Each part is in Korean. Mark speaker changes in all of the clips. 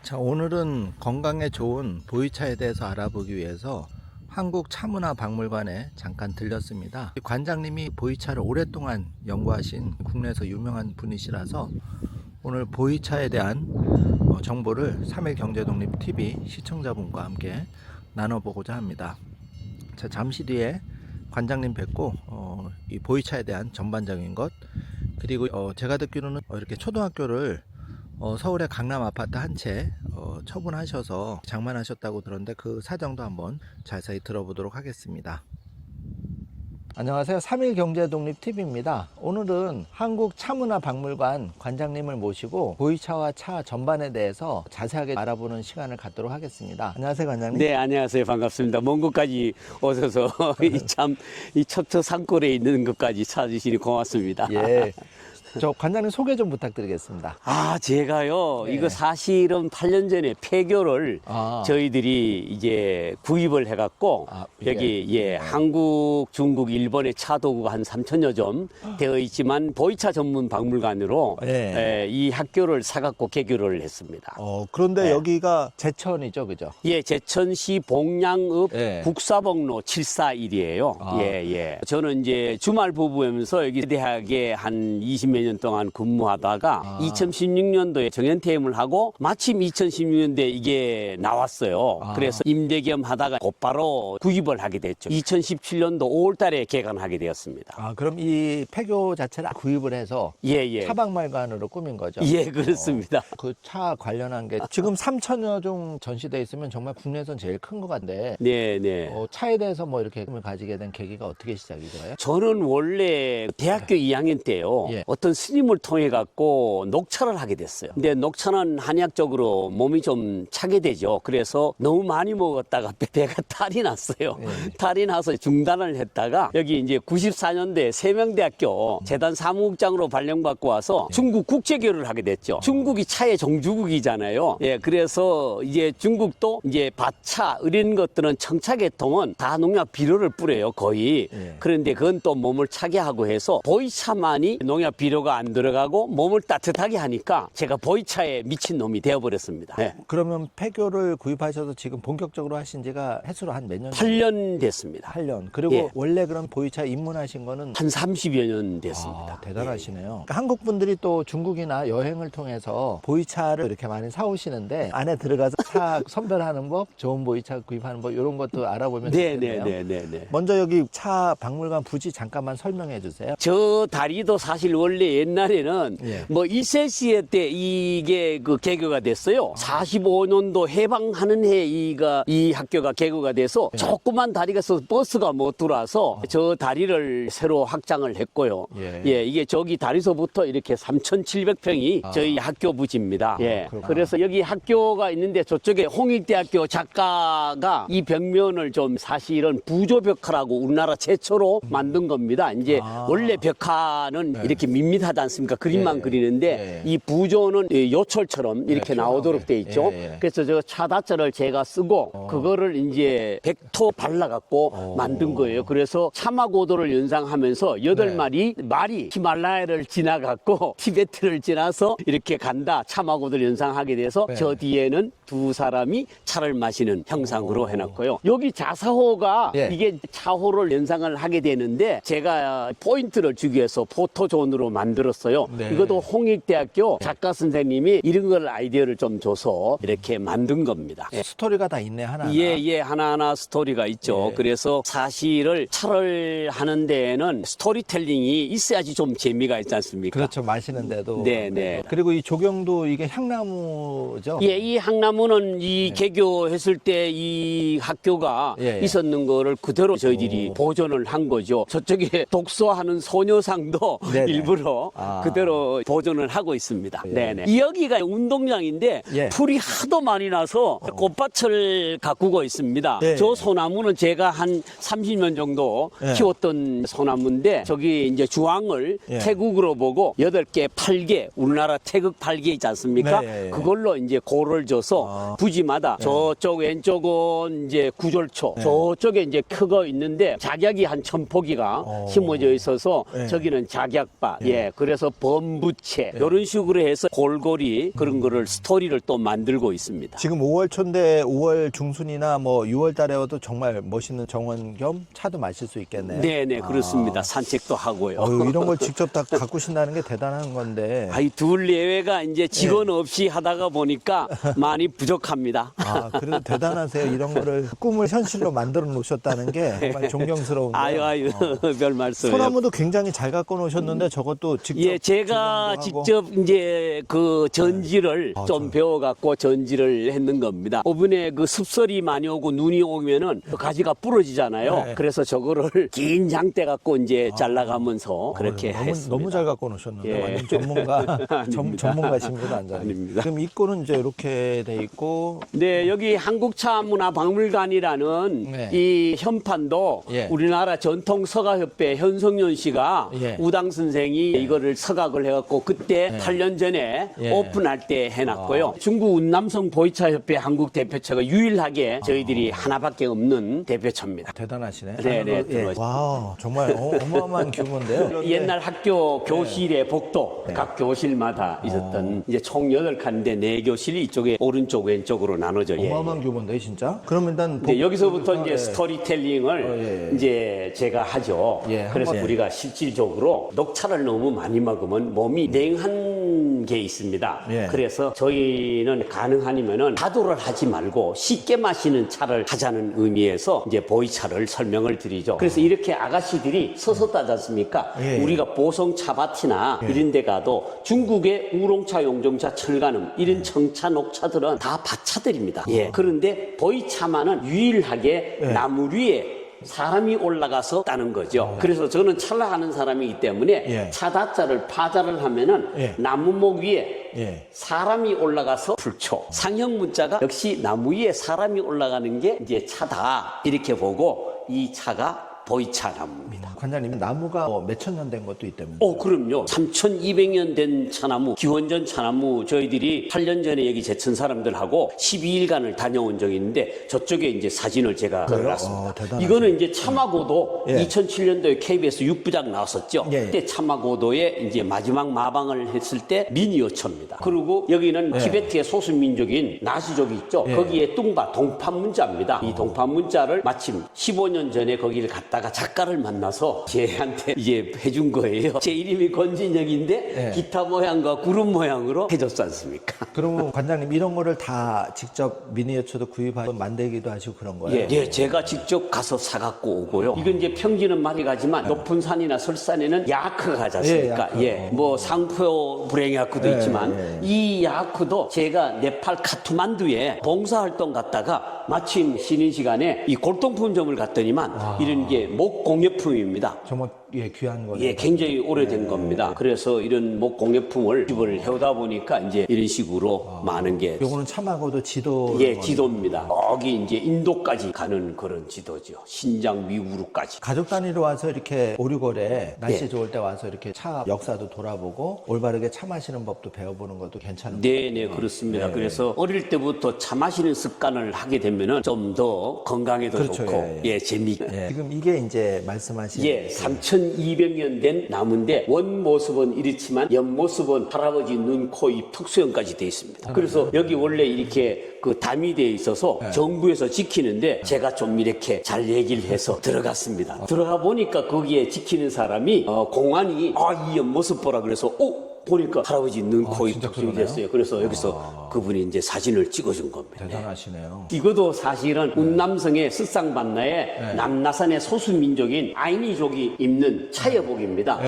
Speaker 1: 자, 오늘은 건강에 좋은 보이차에 대해서 알아보기 위해서 한국차문화박물관에 잠깐 들렸습니다. 관장님이 보이차를 오랫동안 연구하신 국내에서 유명한 분이시라서 오늘 보이차에 대한 정보를 3.1경제독립TV 시청자분과 함께 나눠보고자 합니다. 자, 잠시 뒤에 관장님 뵙고 이 보이차에 대한 전반적인 것, 그리고 제가 듣기로는 이렇게 초등학교를 서울의 강남 아파트 한 채 처분하셔서 장만하셨다고 들었는데 그 사정도 한번 자세히 들어보도록 하겠습니다. 안녕하세요. 3.1경제독립TV입니다. 오늘은 한국차문화박물관 관장님을 모시고 보이차와 차 전반에 대해서 자세하게 알아보는 시간을 갖도록 하겠습니다. 안녕하세요, 관장님.
Speaker 2: 네, 안녕하세요. 반갑습니다. 먼 곳까지 오셔서 이 첩첩 산골에 있는 것까지 찾으시니 고맙습니다.
Speaker 1: 예. 저 관장님 소개 좀 부탁드리겠습니다.
Speaker 2: 제가요,
Speaker 1: 네.
Speaker 2: 이거 사실은 8년 전에 폐교를 저희들이 이제 구입을 해갖고, 여기, 한국, 중국, 일본의 차 도구가 한 3,000여 점 되어 있지만, 보이차 전문 박물관으로 이 학교를 사갖고 개교를 했습니다.
Speaker 1: 그런데 여기가 제천이죠, 그죠?
Speaker 2: 예, 제천시 봉양읍 국사복로 741이에요. 저는 이제 주말 부부하면서 여기 대학에 한 20몇 년 동안 근무하다가 2016년도에 정년퇴임을 하고 마침 2016년도에 이게 나왔어요. 그래서 임대 겸 하다가 곧바로 구입을 하게 됐죠. 2017년도 5월 달에 개관하게 되었습니다.
Speaker 1: 그럼 이 폐교 자체를 구입을 해서 차박물관으로 꾸민 거죠?
Speaker 2: 예, 그렇습니다.
Speaker 1: 그 차 관련한 게 지금 3,000여 종 전시되어 있으면 정말 국내에선 제일 큰 것 같은데 차에 대해서 뭐 이렇게 꿈을 가지게 된 계기가 어떻게 시작이 돼요?
Speaker 2: 저는 원래 대학교 2학년 때요. 어떤 스님을 통해 갖고 녹차를 하게 됐어요. 근데 녹차는 한약적으로 몸이 좀 차게 되죠. 그래서 너무 많이 먹었다가 배가 탈이 났어요. 탈이 나서 중단을 했다가 여기 이제 94년도에 세명대학교 재단 사무국장으로 발령받고 와서 중국 국제교류를 하게 됐죠. 중국이 차의 종주국이잖아요. 그래서 이제 중국도 이제 밭차 이런 것들은 청차계통은 다 농약 비료를 뿌려요, 거의. 그런데 그건 또 몸을 차게 하고 해서 보이차만이 농약 비료가 안 들어가고 몸을 따뜻하게 하니까 제가 보이차에 미친 놈이 되어버렸습니다.
Speaker 1: 그러면 폐교를 구입하셔서 지금 본격적으로 하신 지가 해수로 한 몇 년?
Speaker 2: 8년 됐습니다.
Speaker 1: 8년. 그리고 원래 그럼 보이차 입문하신 거는?
Speaker 2: 한 30여 년 됐습니다.
Speaker 1: 대단하시네요. 그러니까 한국 분들이 또 중국이나 여행을 통해서 보이차를 이렇게 많이 사오시는데 안에 들어가서 차 선별하는 법, 좋은 보이차 구입하는 법 이런 것도 알아보면 좋겠네요. 먼저 여기 차 박물관 부지 잠깐만 설명해 주세요.
Speaker 2: 저 다리도 사실 원래 옛날에는 뭐 1세 때 이게 그 개교가 됐어요. 45년도 해방하는 해 이 학교가 개교가 돼서 조그만 다리가 있어서 버스가 못 들어와서 저 다리를 새로 확장을 했고요. 이게 저기 다리서부터 이렇게 3,700평이 저희 학교 부지입니다. 그래서 여기 학교가 있는데 저쪽에 홍익대학교 작가가 이 벽면을 좀 사실은 부조벽화라고 우리나라 최초로 만든 겁니다. 이제 원래 벽화는 이렇게 밋밋하지 않습니까? 그림만 그리는데 이 부조는 요철처럼 이렇게 나오도록 돼 있죠. 그래서 저 차다자를 제가 쓰고 그거를 이제 백토 발라갖고 만든 거예요. 그래서 차마고도를 연상하면서 8마리 말이 히말라야를 지나갖고 티베트를 지나서 이렇게 간다. 차마고도를 연상하게 돼서 저 뒤에는 두 사람이 차를 마시는 형상으로 해놨고요. 여기 자사호가 이게 차호를 연상을 하게 되는데 제가 포인트를 주기 위해서 포토존으로 만들었어요. 이것도 홍익대학교 작가 선생님이 이런 걸 아이디어를 좀 줘서 이렇게 만든 겁니다.
Speaker 1: 스토리가 다 있네, 하나하나.
Speaker 2: 하나하나 스토리가 있죠. 그래서 사실을 차를 하는 데에는 스토리텔링이 있어야지 좀 재미가 있지 않습니까?
Speaker 1: 그렇죠. 마시는데도. 그리고 이 조경도 이게 향나무죠?
Speaker 2: 이 향나무는 이 개교했을 때 이 학교가 있었는 거를 그대로 저희들이 보존을 한 거죠. 저쪽에 독서하는 소녀상도 일부러 그대로 보존을 하고 있습니다. 여기가 운동장인데 풀이 하도 많이 나서 꽃밭을 가꾸고 있습니다. 저 소나무는 제가 한 30년 정도 키웠던 소나무인데 저기 이제 주황을 태국으로 보고 8개, 8개 우리나라 태극 8개 있지 않습니까? 그걸로 이제 고를 줘서 부지마다 저쪽 왼쪽은 이제 구절초, 저쪽에 이제 크고 있는데 작약이 한 1,000포기가 심어져 있어서 저기는 작약바, 예, 그래서 범부채 이런 식으로 해서 골고리 그런 거를 스토리를 또 만들고 있습니다.
Speaker 1: 지금 5월 초인데 5월 중순이나 뭐 6월 달에 와도 정말 멋있는 정원 겸 차도 마실 수 있겠네요.
Speaker 2: 네네 그렇습니다. 산책도 하고요.
Speaker 1: 이런 걸 직접 다 가꾸신다는 게 대단한 건데.
Speaker 2: 아이 둘 예외가 이제 직원 없이 하다가 보니까 많이 부족합니다.
Speaker 1: 그래도 대단하세요. 이런 거를 꿈을 현실로 만들어 놓으셨다는 게 정말 존경스러운데.
Speaker 2: 아유 별 말씀이에요.
Speaker 1: 소나무도 굉장히 잘 갖고 놓으셨는데 저것도 직접.
Speaker 2: 예, 제가
Speaker 1: 조명도 하고.
Speaker 2: 직접 이제 그 전지를 좀 배워갖고 전지를 했는 겁니다. 오븐에 그 습설이 많이 오고 눈이 오면은 그 가지가 부러지잖아요.
Speaker 1: 네.
Speaker 2: 그래서 저거를 긴 장대 갖고 이제 잘라가면서 그렇게 했습니다.
Speaker 1: 너무 잘 갖고 놓으셨는데
Speaker 2: 예.
Speaker 1: 완전 전문가 전문가십니다, 완전.
Speaker 2: 아닙니다.
Speaker 1: 그럼 입구는 이제 이렇게 돼 있고.
Speaker 2: 네, 여기 한국차문화박물관이라는
Speaker 1: 네.
Speaker 2: 이 현판도
Speaker 1: 예.
Speaker 2: 우리나라 전통서가협회 현성윤 씨가
Speaker 1: 예.
Speaker 2: 우당 선생이 이거를 서각을 해갖고 그때 8년 전에
Speaker 1: 예.
Speaker 2: 오픈할 때 해놨고요. 중국 운남성 보이차협회 한국 대표처가 유일하게 저희들이 하나밖에 없는 대표처입니다.
Speaker 1: 대단하시네.
Speaker 2: 네네,
Speaker 1: 예. 와, 정말 어마어마한 규모인데요.
Speaker 2: 옛날 학교 교실의 복도 각 교실마다 있었던 이제 총 8칸인데 4교실이 이쪽에 오른쪽 왼쪽으로 나눠져
Speaker 1: 어마어마한 규모인데 진짜. 그럼 일단
Speaker 2: 네, 여기서부터 이제
Speaker 1: 예.
Speaker 2: 스토리텔링을
Speaker 1: 예.
Speaker 2: 이제 제가 하죠.
Speaker 1: 예,
Speaker 2: 그래서
Speaker 1: 한번.
Speaker 2: 우리가 실질적으로 녹차를 너무 많이 먹으면 몸이 냉한 게 있습니다.
Speaker 1: 예.
Speaker 2: 그래서 저희는 가능하면은 다도를 하지 말고 쉽게 마시는 차를 하자는 의미에서 이제 보이차를 설명을 드리죠. 그래서 이렇게 아가씨들이 서서 따지 않습니까?
Speaker 1: 예.
Speaker 2: 우리가 보성 차밭이나 이런 데 가도 중국의 우롱차, 용종차, 철간음 이런 청차, 녹차들은 다 밭차들입니다. 예. 그런데 보이차만은 유일하게 나무 위에 사람이 올라가서 따는 거죠. 그래서 저는 찰나하는 사람이기 때문에
Speaker 1: 예.
Speaker 2: 차다자를 파자를 하면은
Speaker 1: 예.
Speaker 2: 나무목 위에
Speaker 1: 예.
Speaker 2: 사람이 올라가서 불초. 상형 문자가 역시 나무 위에 사람이 올라가는 게 이제 차다. 이렇게 보고 이 차가 보이차 나무입니다.
Speaker 1: 관장님, 나무가 몇천 년 된 것도 있다면서요?
Speaker 2: 그럼요. 3,200년 된 차나무, 기원전 차나무 저희들이 8년 전에 여기 제천 사람들하고 12일간을 다녀온 적이 있는데 저쪽에 이제 사진을 제가 걸어놨습니다.
Speaker 1: 대단하시네.
Speaker 2: 이거는 이제 참화고도
Speaker 1: 예.
Speaker 2: 2007년도에 KBS 6부작 나왔었죠.
Speaker 1: 예.
Speaker 2: 그때 참화고도에 이제 마지막 마방을 했을 때 미니어초입니다. 그리고 여기는 티베트의 소수민족인 나시족이 있죠. 거기에 뚱바, 동판 문자입니다. 이 동판 문자를 마침 15년 전에 거기를 갔다가 작가를 만나서 쟤한테 이제 해준 거예요. 제 이름이 권진혁인데 기타 모양과 구름 모양으로 해줬지 않습니까?
Speaker 1: 그러면 관장님 이런 거를 다 직접 미니어처도 구입하고 만들기도 하시고 그런 거예요?
Speaker 2: 예, 제가 직접 가서 사갖고 오고요. 이건 이제 평지는 많이 가지만 높은 산이나 설산에는 야크가 가지 않습니까?
Speaker 1: 야크.
Speaker 2: 뭐 상표 불행 야크도 있지만 이 야크도 제가 네팔 카트만두에 봉사활동 갔다가 마침 쉬는 시간에 이 골동품점을 갔더니만 이런 게 목공예품입니다.
Speaker 1: 정말 귀한 거예요.
Speaker 2: 예, 굉장히 오래된 겁니다. 그래서 이런 목공예품을 집을 해오다 보니까 이제 이런 식으로 많은 게.
Speaker 1: 요거는 참하고도 지도.
Speaker 2: 예, 지도입니다. 여기 이제 인도까지 가는 그런 지도죠. 신장 위구르까지.
Speaker 1: 가족 단위로 와서 이렇게 오류거래 날씨 좋을 때 와서 이렇게 차 역사도 돌아보고 올바르게 차 마시는 법도 배워보는 것도 괜찮은
Speaker 2: 네, 그렇습니다. 그래서 어릴 때부터 차 마시는 습관을 하게 되면은 좀 더 건강에도
Speaker 1: 그렇죠,
Speaker 2: 좋고, 재미있고.
Speaker 1: 지금 이게 이제 말씀하신
Speaker 2: 3,200년 된 나무인데 원 모습은 이렇지만 옆 모습은 할아버지 눈, 코, 입, 턱수염까지 돼 있습니다. 그래서 여기 원래 이렇게 그 담이 돼 있어서 정부에서 지키는데 제가 좀 이렇게 잘 얘기를 해서 들어갔습니다. 들어가 보니까 거기에 지키는 사람이 공안이 이 옆 모습 보라 그래서 보니까 할아버지 눈, 코, 입, 턱수염이 됐어요. 그래서 여기서 그분이 이제 사진을 찍어준 겁니다.
Speaker 1: 대단하시네요.
Speaker 2: 이것도 사실은 운남성의 스쌍반나의 남나산의 소수민족인 아이니족이 입는 차여복입니다.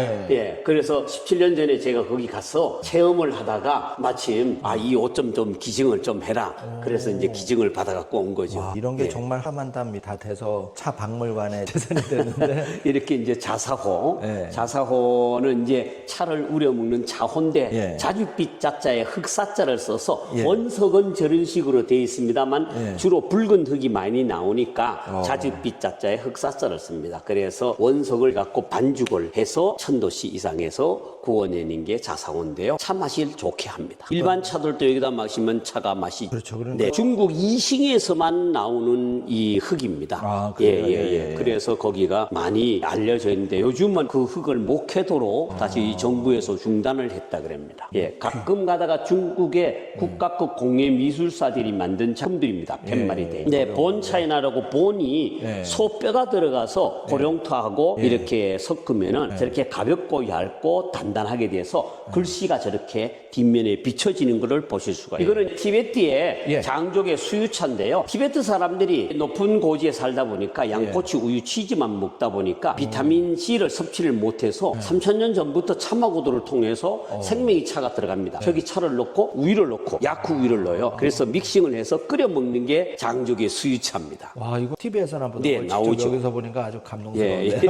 Speaker 2: 그래서 17년 전에 제가 거기 가서 체험을 하다가 마침 이 옷 좀 기증을 좀 해라. 그래서 이제 기증을 받아갖고 온 거죠.
Speaker 1: 이런 게 정말 하만담이 다 돼서 차 박물관에 재산이 되는데
Speaker 2: 이렇게 이제 자사호, 자사호는 이제 차를 우려 먹는 차 사호인데
Speaker 1: 예.
Speaker 2: 자줏빛 자자에 흑사자를 써서
Speaker 1: 예.
Speaker 2: 원석은 저런 식으로 되어 있습니다만
Speaker 1: 예.
Speaker 2: 주로 붉은 흙이 많이 나오니까 자줏빛 자자에 흑사자를 씁니다. 그래서 원석을 갖고 반죽을 해서 1000도씨 이상에서 구워내는 게 자사호인데요. 차 맛을 좋게 합니다. 일반 차들도 여기다 마시면 차가 맛이
Speaker 1: 그렇죠. 그러니까.
Speaker 2: 네, 중국 이싱에서만 나오는 이 흙입니다.
Speaker 1: 아, 그래요? 예.
Speaker 2: 그래서 거기가 많이 알려져 있는데 요즘은 그 흙을 못 캐도록 다시 정부에서 중단을 했다 그럽니다. 예, 가끔 가다가 중국의 국가급 공예 미술사들이 만든 작품들입니다. 팻말이 돼. 네, 본 차이나라고 본이 소뼈가 들어가서 고령토하고 이렇게 섞으면은 저렇게 가볍고 얇고 단단하게 돼서 글씨가 저렇게 뒷면에 비춰지는 것을 보실 수가 있어요. 이거는 티베트의 장족의 수유차인데요. 티베트 사람들이 높은 고지에 살다 보니까 양꼬치, 우유, 치즈만 먹다 보니까 비타민 C를 섭취를 못해서 3000년 전부터 참화구도를 통해서 생명이 차가 들어갑니다. 저기 차를 넣고 우유를 넣고 야쿠 우유를 넣어요. 그래서 믹싱을 해서 끓여 먹는 게 장족의 수유차입니다.
Speaker 1: 와, 이거 TV에서나 보다
Speaker 2: 네, 나오죠.
Speaker 1: 여기서 보니까 아주 감동스러운데.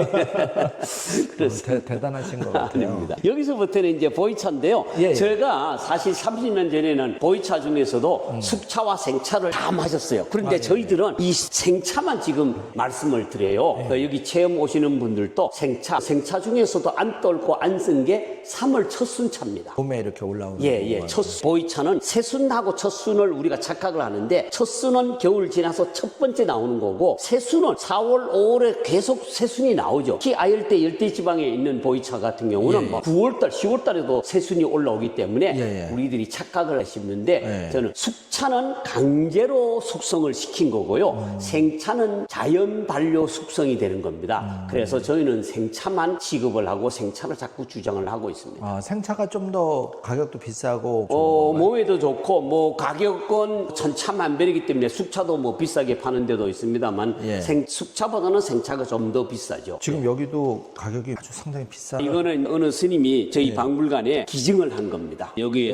Speaker 1: 대단하신 것 같아요.
Speaker 2: 아닙니다. 여기서부터는 이제 보이차인데요. 제가 사실 30년 전에는 보이차 중에서도 숙차와 생차를 다 마셨어요. 그런데 저희들은 이 생차만 지금 말씀을 드려요. 여기 체험 오시는 분들도 생차 중에서도 안 떨고 안 쓴 게 3월 첫순차입니다.
Speaker 1: 봄에 이렇게 올라오는
Speaker 2: 보이차는 새순하고 첫순을 우리가 착각을 하는데 첫순은 겨울 지나서 첫 번째 나오는 거고 새순은 4월, 5월에 계속 새순이 나오죠. 특히 아열대 열대지방에 있는 보이차 같은 경우는 뭐 9월달, 10월달에도 새순이 올라오기 때문에 우리들이 착각을 하시는데 저는 숙차는 강제로 숙성을 시킨 거고요. 생차는 자연 발효 숙성이 되는 겁니다. 그래서 저희는 생차만 취급을 하고 생차를 자꾸 주장을 하고 있습니다.
Speaker 1: 아, 생차가 좀 더 가격도 비싸고
Speaker 2: 몸에도 좋고 뭐 가격은 천차만별이기 때문에 숙차도 뭐 비싸게 파는 데도 있습니다만 숙차보다는 생차가 좀 더 비싸죠.
Speaker 1: 지금 여기도 가격이 아주 상당히 비싸요.
Speaker 2: 이거는 어느 스님이 저희 박물관에 기증을 한 겁니다. 여기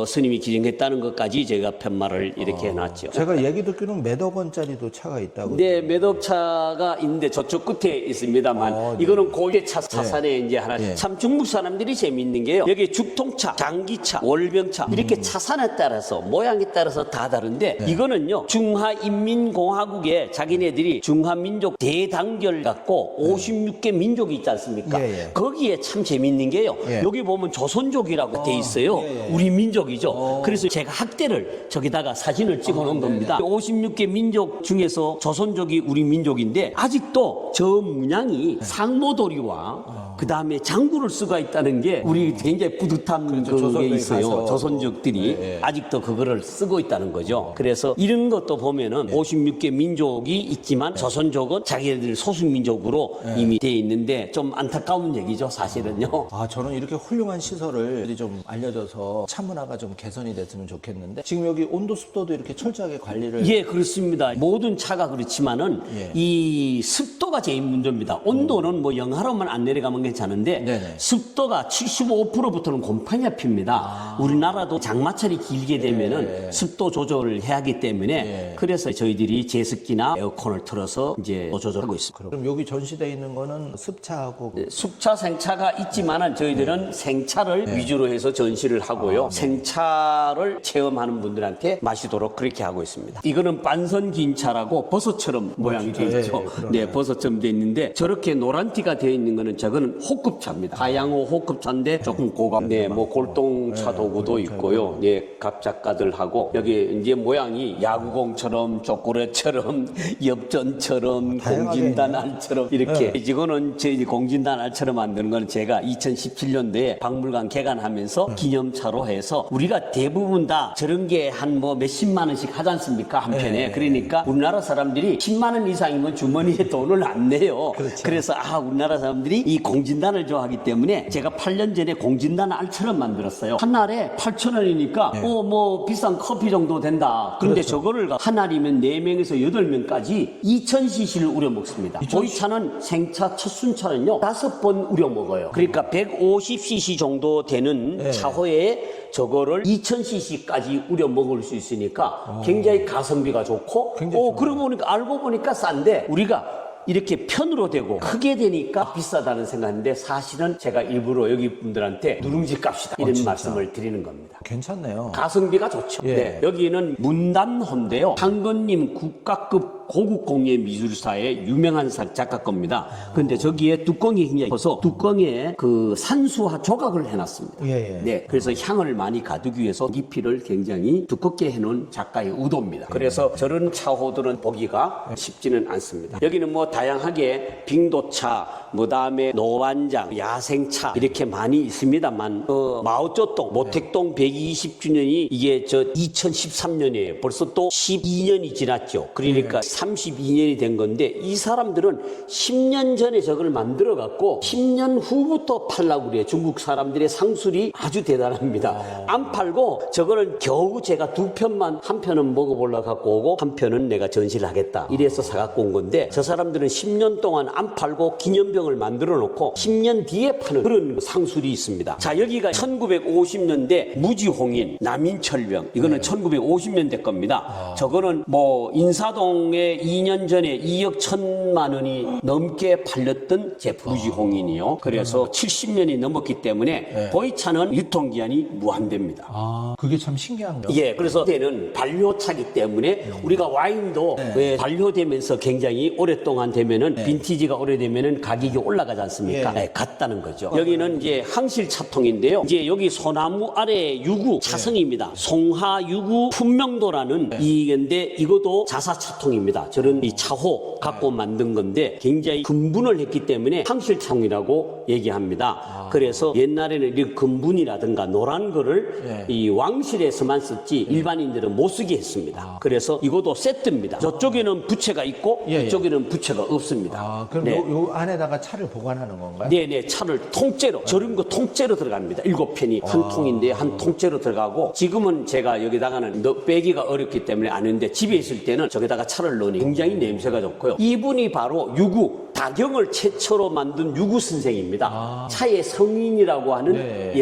Speaker 2: 스님이 기증했다는 것까지 제가 팻말을 이렇게 해놨죠.
Speaker 1: 제가 얘기 듣기로는 몇억 원짜리도 차가 있다고.
Speaker 2: 네, 몇억 차가 있는데 저쪽 끝에 있습니다만 이거는 고개차 차산에 이제 하나. 참 중국 사람들이 재미있는 게요. 여기 죽통차, 장기차, 월병차 이렇게 차산에 따라서 모양에 따라서 다 다른데 이거는요 중화인민공화국에 자기네들이 중화민족 대단결 갖고 56개 민족이 있지 않습니까? 거기에 참 재미있는 게요. 여기 보면 조선족이라고 돼 있어요. 우리 민족이죠. 그래서 제가 학대를 저기다가 사진을 찍어 놓은 겁니다. 56개 민족 중에서 조선족이 우리 민족인데 아직도 저 문양이 상모도리와 그 다음에 장구를 쓰고 있다는 게 우리 굉장히 뿌듯한 그게 있어요. 조선족들이 아직도 그거를 쓰고 있다는 거죠. 그래서 이런 것도 보면은 56개 민족이 있지만 조선족은 자기네들 소수민족으로 이미 돼 있는데 좀 안타까운 얘기죠, 사실은요.
Speaker 1: 아, 저는 이렇게 훌륭한 시설을 좀 알려줘서 차 문화가 좀 개선이 됐으면 좋겠는데 지금 여기 온도 습도도 이렇게 철저하게 관리를.
Speaker 2: 예, 그렇습니다. 모든 차가 그렇지만은 이 습도가 제일 문제입니다. 온도는 뭐 영하로만 안 내려가면 괜찮은데 습도가 75%부터는 곰팡이 핍니다. 우리나라도 장마철이 길게 되면은 습도 조절을 해야 하기 때문에 그래서 저희들이 제습기나 에어컨을 틀어서 이제 조절하고 있습니다.
Speaker 1: 그럼 여기 전시되어 있는 거는 습차하고
Speaker 2: 숙차, 생차가 있지만은 저희들은 생차를 위주로 해서 전시를 하고요. 생차를 체험하는 분들한테 마시도록 그렇게 하고 있습니다. 이거는 반선긴차라고 버섯처럼 모양이 되어 있죠. 네, 버섯처럼 되어 있는데 저렇게 노란티가 되어 있는 거는 저거는 호급차입니다. 하양호 호급차인데 조금 고급. 네, 뭐 골동차 도구도 있고요. 네, 갑작가들하고 여기 이제 모양이 야구공처럼 초콜릿처럼 엽전처럼 공진단 알처럼 이렇게. 이거는 저희 공진단 알처럼 만드는 거는 제가 2017년도에 박물관 개관하면서 기념차로 해서 우리가 대부분 다 저런 게 한 뭐 몇십만 원씩 하지 않습니까? 한 편에. 그러니까 우리나라 사람들이 10만 원 이상이면 주머니에 돈을 안 내요. 그래서 우리나라 사람들이 이 공진단을 좋아하기 때문에 제가 8년 전에 공진단 알처럼 만들었어요. 한 알에 8,000원이니까 뭐 비싼 커피 정도 된다. 근데 저거를 한 알이면 4명에서 8명까지 2000cc를 우려 먹습니다. 보이차는 생차 첫 순차는요 5번 우려 먹어요. 그러니까 150cc 정도 되는 차호에 저거를 2000cc까지 우려 먹을 수 있으니까 굉장히 가성비가 좋고 그러고 보니까 알고 보니까 싼데 우리가 이렇게 편으로 되고 크게 되니까 비싸다는 생각인데 사실은 제가 일부러 여기 분들한테 누룽지 값이다 이런 말씀을 드리는 겁니다.
Speaker 1: 괜찮네요.
Speaker 2: 가성비가 좋죠.
Speaker 1: 예.
Speaker 2: 네, 여기는 문단호인데요. 한건님 국가급 고급 공예 미술사의 유명한 작가 겁니다. 근데 저기에 뚜껑이 굉장히 커서 뚜껑에 그 산수화 조각을 해놨습니다.
Speaker 1: 예, 예.
Speaker 2: 네, 그래서 향을 많이 가두기 위해서 깊이를 굉장히 두껍게 해놓은 작가의 의도입니다. 그래서 저런 차호들은 보기가 쉽지는 않습니다. 여기는 뭐 다양하게 빙도차, 뭐 다음에 노반장, 야생차 이렇게 많이 있습니다만 마오쩌둥, 모택동 120주년이 이게 저 2013년이에요. 벌써 또 12년이 지났죠. 그러니까 32년이 된 건데 이 사람들은 10년 전에 저걸 만들어 갖고 10년 후부터 팔라고 그래요. 중국 사람들의 상술이 아주 대단합니다. 안 팔고 저거는 겨우 제가 두 편만 한 편은 먹어보려고 갖고 오고 한 편은 내가 전시를 하겠다. 이래서 사갖고 온 건데 저 사람들은 10년 동안 안 팔고 기념병을 만들어 놓고 10년 뒤에 파는 그런 상술이 있습니다. 자, 여기가 1950년대 무지홍인 남인철병. 이거는 1950년대 겁니다. 저거는 뭐 인사동에 2년 전에 2억 1천만 원이 넘게 팔렸던 제품 무지홍인이요. 그래서 70년이 넘었기 때문에 보이차는 유통기한이 무한대입니다.
Speaker 1: 아, 그게 참 신기한 거요.
Speaker 2: 예, 그래서 그때는 발효차기 때문에 우리가 와인도 발효되면서 굉장히 오랫동안 되면은 빈티지가 오래되면은 가격이 올라가지 않습니까? 네, 같다는 거죠. 여기는 이제 항실 차통인데요. 이제 여기 소나무 아래 유구 차성입니다. 송하 유구 품명도라는 이건데 이것도 자사 차통입니다. 저런 이 차호 갖고 만든 건데 굉장히 근분을 했기 때문에 항실 차통이라고 얘기합니다. 그래서 옛날에는 이 근분이라든가 노란 거를 이 왕실에서만 썼지 일반인들은 못 쓰게 했습니다. 그래서 이것도 세트입니다. 저쪽에는 부채가 있고 이쪽에는 부채가 없습니다.
Speaker 1: 아, 그럼 요 안에다가 차를 보관하는 건가요?
Speaker 2: 네네, 차를 통째로 저런 거 통째로 들어갑니다. 7편이 한 통인데 한 통째로 들어가고 지금은 제가 여기다가는 빼기가 어렵기 때문에 안 했는데 집에 있을 때는 저기다가 차를 넣으니 굉장히 냄새가 좋고요. 이분이 바로 유구 다경을 최초로 만든 유구 선생입니다. 차의 성인이라고 하는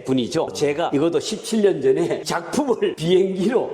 Speaker 2: 분이죠. 제가 이것도 17년 전에 작품을 비행기로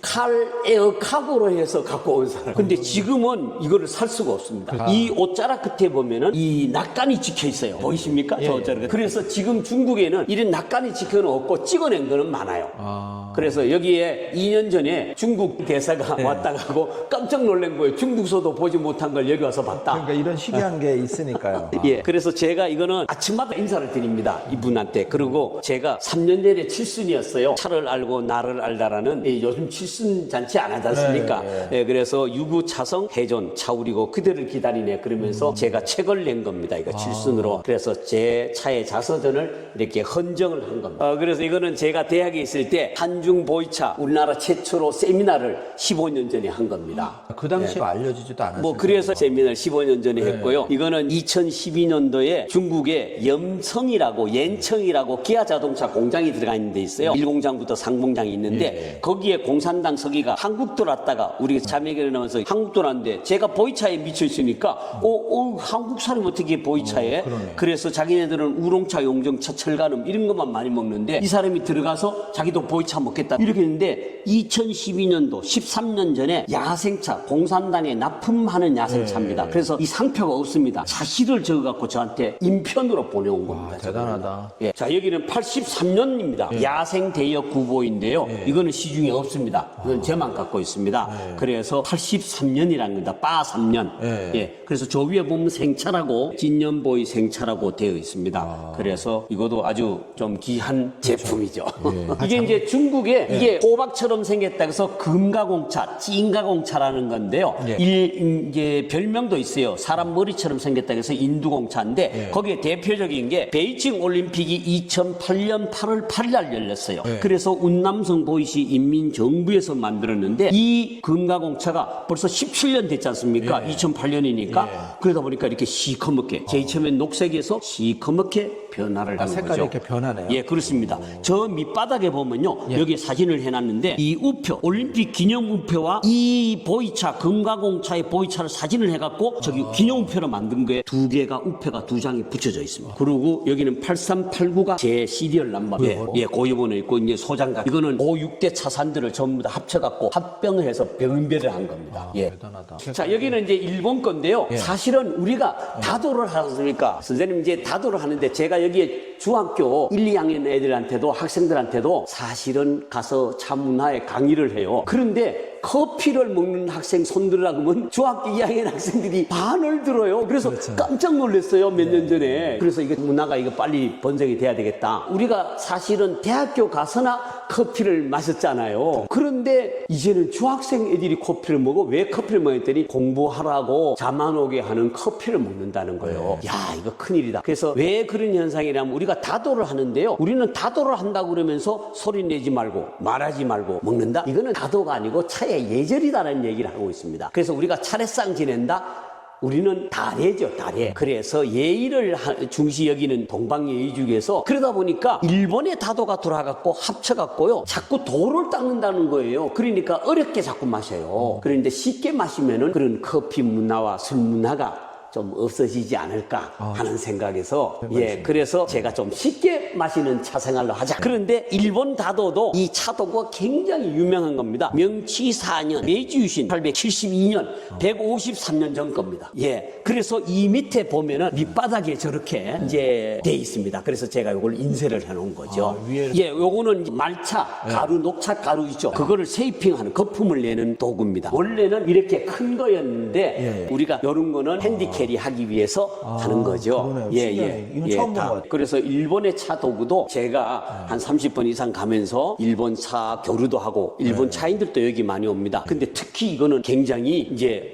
Speaker 2: 에어카고로 해서 갖고 온 사람. 근데 지금은 이거를 살 수가 없습니다. 이 옷자락 끝에 보면은 이 낙관이 찍혀 있어요. 보이십니까? 저 옷자락. 그래서 지금 중국에는 이런 낙관이 찍혀는 없고 찍어낸 거는 많아요. 그래서 여기에 2년 전에 중국 대사가 왔다 가고 깜짝 놀란 거예요. 중국서도 보지 못한 걸 여기 와서 봤다.
Speaker 1: 그러니까 이런 신기한 게 있으니까요.
Speaker 2: 예, 그래서 제가 이거는 아침마다 인사를 드립니다. 이분한테. 그리고 제가 3년 전에 칠순이었어요. 차를 알고 나를 알다라는 요즘 칠순 잔치 안 하지 않습니까? 예, 그래서 유구 차성 해존 차우리고 그대를 기다리네 그러면서 제가 책을 낸 겁니다. 이거 칠순으로. 그래서 제 차의 자서전을 이렇게 헌정을 한 겁니다. 그래서 이거는 제가 대학에 있을 때 한중 보이차 우리나라 최초로 세미나를 15년 전에 한 겁니다.
Speaker 1: 그 당시에 알려지지도 않았어요.
Speaker 2: 뭐 그래서 세미나를 15년 전에 했고요. 이거는 2012년도에 중국의 염성이라고 yen청이라고 기아 자동차 공장이 들어가 있는 데 있어요. 1공장부터 상공장이 있는데 거기에 공산당 서기가 한국 돌았다가 우리 자매결에 나와서 한국 돌았는데 제가 보이차에 미쳐 있으니까 한국 사람이 어떻게 보이차에 그래서 자기네들은 우롱차, 용정차, 철가름 이런 것만 많이 먹는데 이 사람이 들어가서 자기도 보이차 먹겠다 이렇게 했는데 2012년도 13년 전에 야생차 공산당에 납품하는 야생차입니다. 그래서 이 상표가 없습니다. 사실을 적어갖고 저한테 인편으로 보내온 겁니다.
Speaker 1: 대단하다.
Speaker 2: 예. 자, 여기는 83년입니다. 야생 대역 구보인데요. 이거는 시중에 없습니다. 이건 제만 갖고 있습니다. 그래서 83년이라는 겁니다. 빠 3년. 예. 그래서 저 위에 보면 생차라고 진년보이 생차라고 되어 있습니다. 그래서 이것도 아주 좀 귀한 제품이죠. 이게 이제 중국에 이게 호박처럼 생겼다 해서 금가공차, 찐가공차라는 건데요. 이게 별명도 있어요. 사람 머리처럼 생겼다 해서 인두공차인데 거기에 대표적인 게 베이징 올림픽이 2008년 8월 8일 날 열렸어요. 그래서 운남성 보이시 인민정부에서 만들었는데 이 금가공차가 벌써 17년 됐지 않습니까? 2008년이니까 그러다 보니까 이렇게 시커멓게 제일 처음엔 녹색에서 시커멓게 변화를 하는
Speaker 1: 색깔이
Speaker 2: 거죠.
Speaker 1: 이렇게 변하네요.
Speaker 2: 예, 그렇습니다. 저 밑바닥에 보면요. 여기 사진을 해놨는데 이 우표, 올림픽 기념 우표와 이 보이차, 금가공차의 보이차를 사진을 해갖고 저기 기념 우표로 만든 거에 두 개가 우표가 두 장이 붙여져 있습니다. 그리고 여기는 8389가 제 시리얼 넘버. 예, 고유본에 있고 이제 소장가. 이거는 5, 6대 차산들을 전부 다 합쳐갖고 합병을 해서 병변을 한 겁니다. 예.
Speaker 1: 대단하다.
Speaker 2: 자, 여기는 이제 일본 건데요. 사실은 우리가 다도를 하셨으니까 선생님 이제 다도를 하는데 제가 여기에 중학교 1, 2학년 애들한테도 학생들한테도 사실은 가서 차문화에 강의를 해요. 그런데 커피를 먹는 학생 손들으라고 하면 중학교 2학년 학생들이 반을 들어요. 그래서 깜짝 놀랐어요. 몇 년 전에. 그래서 이게 문화가 이거 빨리 번성이 돼야 되겠다. 우리가 사실은 대학교 가서나 커피를 마셨잖아요. 그런데 이제는 중학생 애들이 커피를 먹어. 왜 커피를 먹었더니 공부하라고 잠안 오게 하는 커피를 먹는다는 거예요. 야, 이거 큰일이다. 그래서 왜 그런 현상이냐면 우리가 다도를 하는데요. 우리는 다도를 한다고 그러면서 소리 내지 말고 말하지 말고 먹는다? 이거는 다도가 아니고 차의 예절이다라는 얘기를 하고 있습니다. 그래서 우리가 차례상 지낸다? 우리는 다례죠, 다례. 그래서 예의를 중시 여기는 동방예의 중에서 그러다 보니까 일본의 다도가 돌아갔고 합쳐갔고요. 자꾸 도를 닦는다는 거예요. 그러니까 어렵게 자꾸 마셔요. 그런데 쉽게 마시면은 그런 커피 문화와 술 문화가 좀 없어지지 않을까 하는 생각에서 예, 그래서 제가 좀 쉽게 마시는 차 생활로 하자. 그런데 일본 다도도 이 차도가 굉장히 유명한 겁니다. 명치 4년 메이지유신 872년 153년 전 겁니다. 예, 그래서 이 밑에 보면은 밑바닥에 저렇게 이제 돼 있습니다. 그래서 제가 이걸 인쇄를 해놓은 거죠. 예, 요거는 말차 가루, 녹차 가루 있죠. 그거를 세이핑하는 거품을 내는 도구입니다. 원래는 이렇게 큰 거였는데 우리가 이런 거는 핸디캐리 하기 위해서 하는 거죠.
Speaker 1: 그러네요.
Speaker 2: 예,
Speaker 1: 신기하네. 이건 처음 본것 같아요.
Speaker 2: 그래서 일본의 차 도구도 제가 한 30번 이상 가면서 일본 차 교류도 하고 일본 차인들도 여기 많이 옵니다. 근데 특히 이거는 굉장히 이제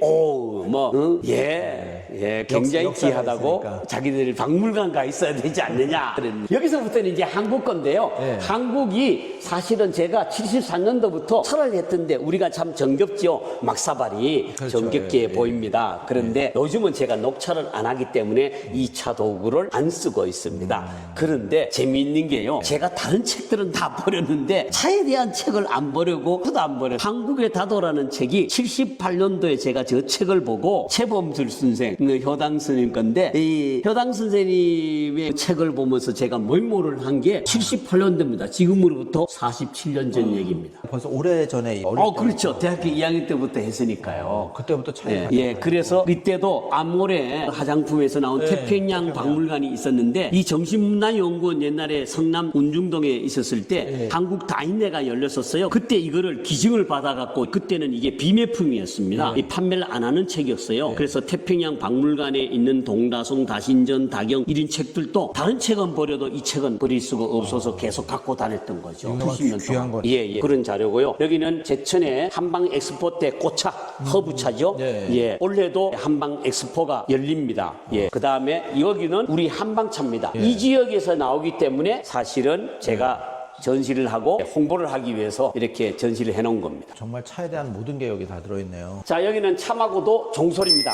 Speaker 2: 굉장히
Speaker 1: 역사가
Speaker 2: 귀하다고
Speaker 1: 있으니까.
Speaker 2: 자기들 박물관 가 있어야 되지 않느냐. 여기서부터는 이제 한국 건데요. 한국이 사실은 제가 74년도부터 철을 했던데 우리가 참 정겹지요. 막사발이 정겹게 보입니다. 그런데 요즘은 제가 녹차를 안 하기 때문에 이 차 도구를 안 쓰고 있습니다. 그런데 재미있는 게요. 제가 다른 책들은 다 버렸는데 차에 대한 책을 안 버리고 그도 안 버려요. 한국의 다도라는 책이 78년도에 제가 저 책을 보고 최범술 선생, 효당 선생님 건데 이 효당 선생님의 책을 보면서 제가 메모를 한 게 78년도입니다. 지금으로부터 47년 전 얘기입니다.
Speaker 1: 벌써 오래전에
Speaker 2: 그렇죠. 대학교 2학년 때부터 했으니까요.
Speaker 1: 그때부터 차이
Speaker 2: 예, 그래서 이때도 암몰에 화장품에서 나온 태평양 박물관이 있었는데 이 정신문화연구원 옛날에 성남 운중동에 있었을 때 한국 다인회가 열렸었어요. 그때 이거를 기증을 받아갖고 그때는 이게 비매품이었습니다. 이 판매를 안 하는 책이었어요. 그래서 태평양 박물관에 있는 동다송, 다신전, 다경 이런 책들도 다른 책은 버려도 이 책은 버릴 수가 없어서 계속 갖고 다녔던 거죠. 90년
Speaker 1: 귀한
Speaker 2: 동안.
Speaker 1: 거네.
Speaker 2: 예, 그런 자료고요. 여기는 제천의 한방 엑스포 때 꽃차 허브차죠. 예, 올해도 한방 엑스포가 열립니다. 예, 그 다음에 여기는 우리 한방차입니다. 이 지역에서 나오기 때문에 사실은 제가 전시를 하고 홍보를 하기 위해서 이렇게 전시를 해놓은 겁니다.
Speaker 1: 정말 차에 대한 모든 게 여기 다 들어있네요.
Speaker 2: 자, 여기는 참하고도 종소리입니다.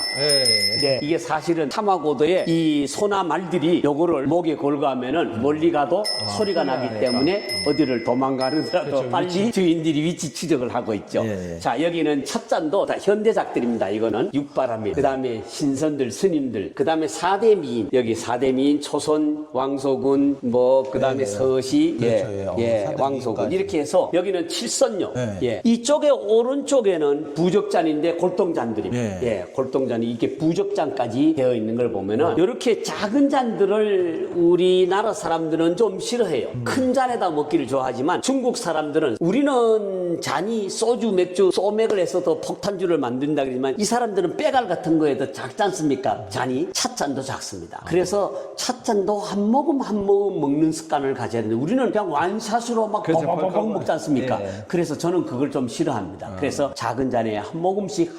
Speaker 2: 네, 이게 사실은 참하고도에 이 소나 말들이 요거를 목에 걸고 하면은 멀리 가도 소리가 나기 때문에 어디를 도망가느라도 빨리 주인들이 위치 추적을 하고 있죠. 자, 여기는 찻잔도 다 현대작들입니다. 이거는 육바람일, 그 다음에 신선들, 스님들, 그 다음에 4대 미인, 여기 4대 미인, 초선, 왕소군, 그 다음에 서시, 왕소군 이렇게 해서 여기는 칠선녀. 이쪽에 오른쪽에는 부적잔인데 골동잔들입니다. 골동잔이 이렇게 부적잔까지 되어 있는 걸 보면은 이렇게 작은 잔들을 우리나라 사람들은 좀 싫어해요. 큰 잔에다 먹기를 좋아하지만 중국 사람들은 우리는 잔이 소주, 맥주, 소맥을 해서 더 폭탄주를 만든다 그러지만 이 사람들은 빼갈 같은 거에 더 작지 않습니까? 잔이 찻잔도 작습니다. 그래서 찻잔도 한 모금 한 모금 먹는 습관을 가져야 되는데 우리는 그냥 완샷으로 막 벅벅벅 먹지 않습니까? 그래서 저는 그걸 좀 싫어합니다. 그래서 작은 잔에 한 모금씩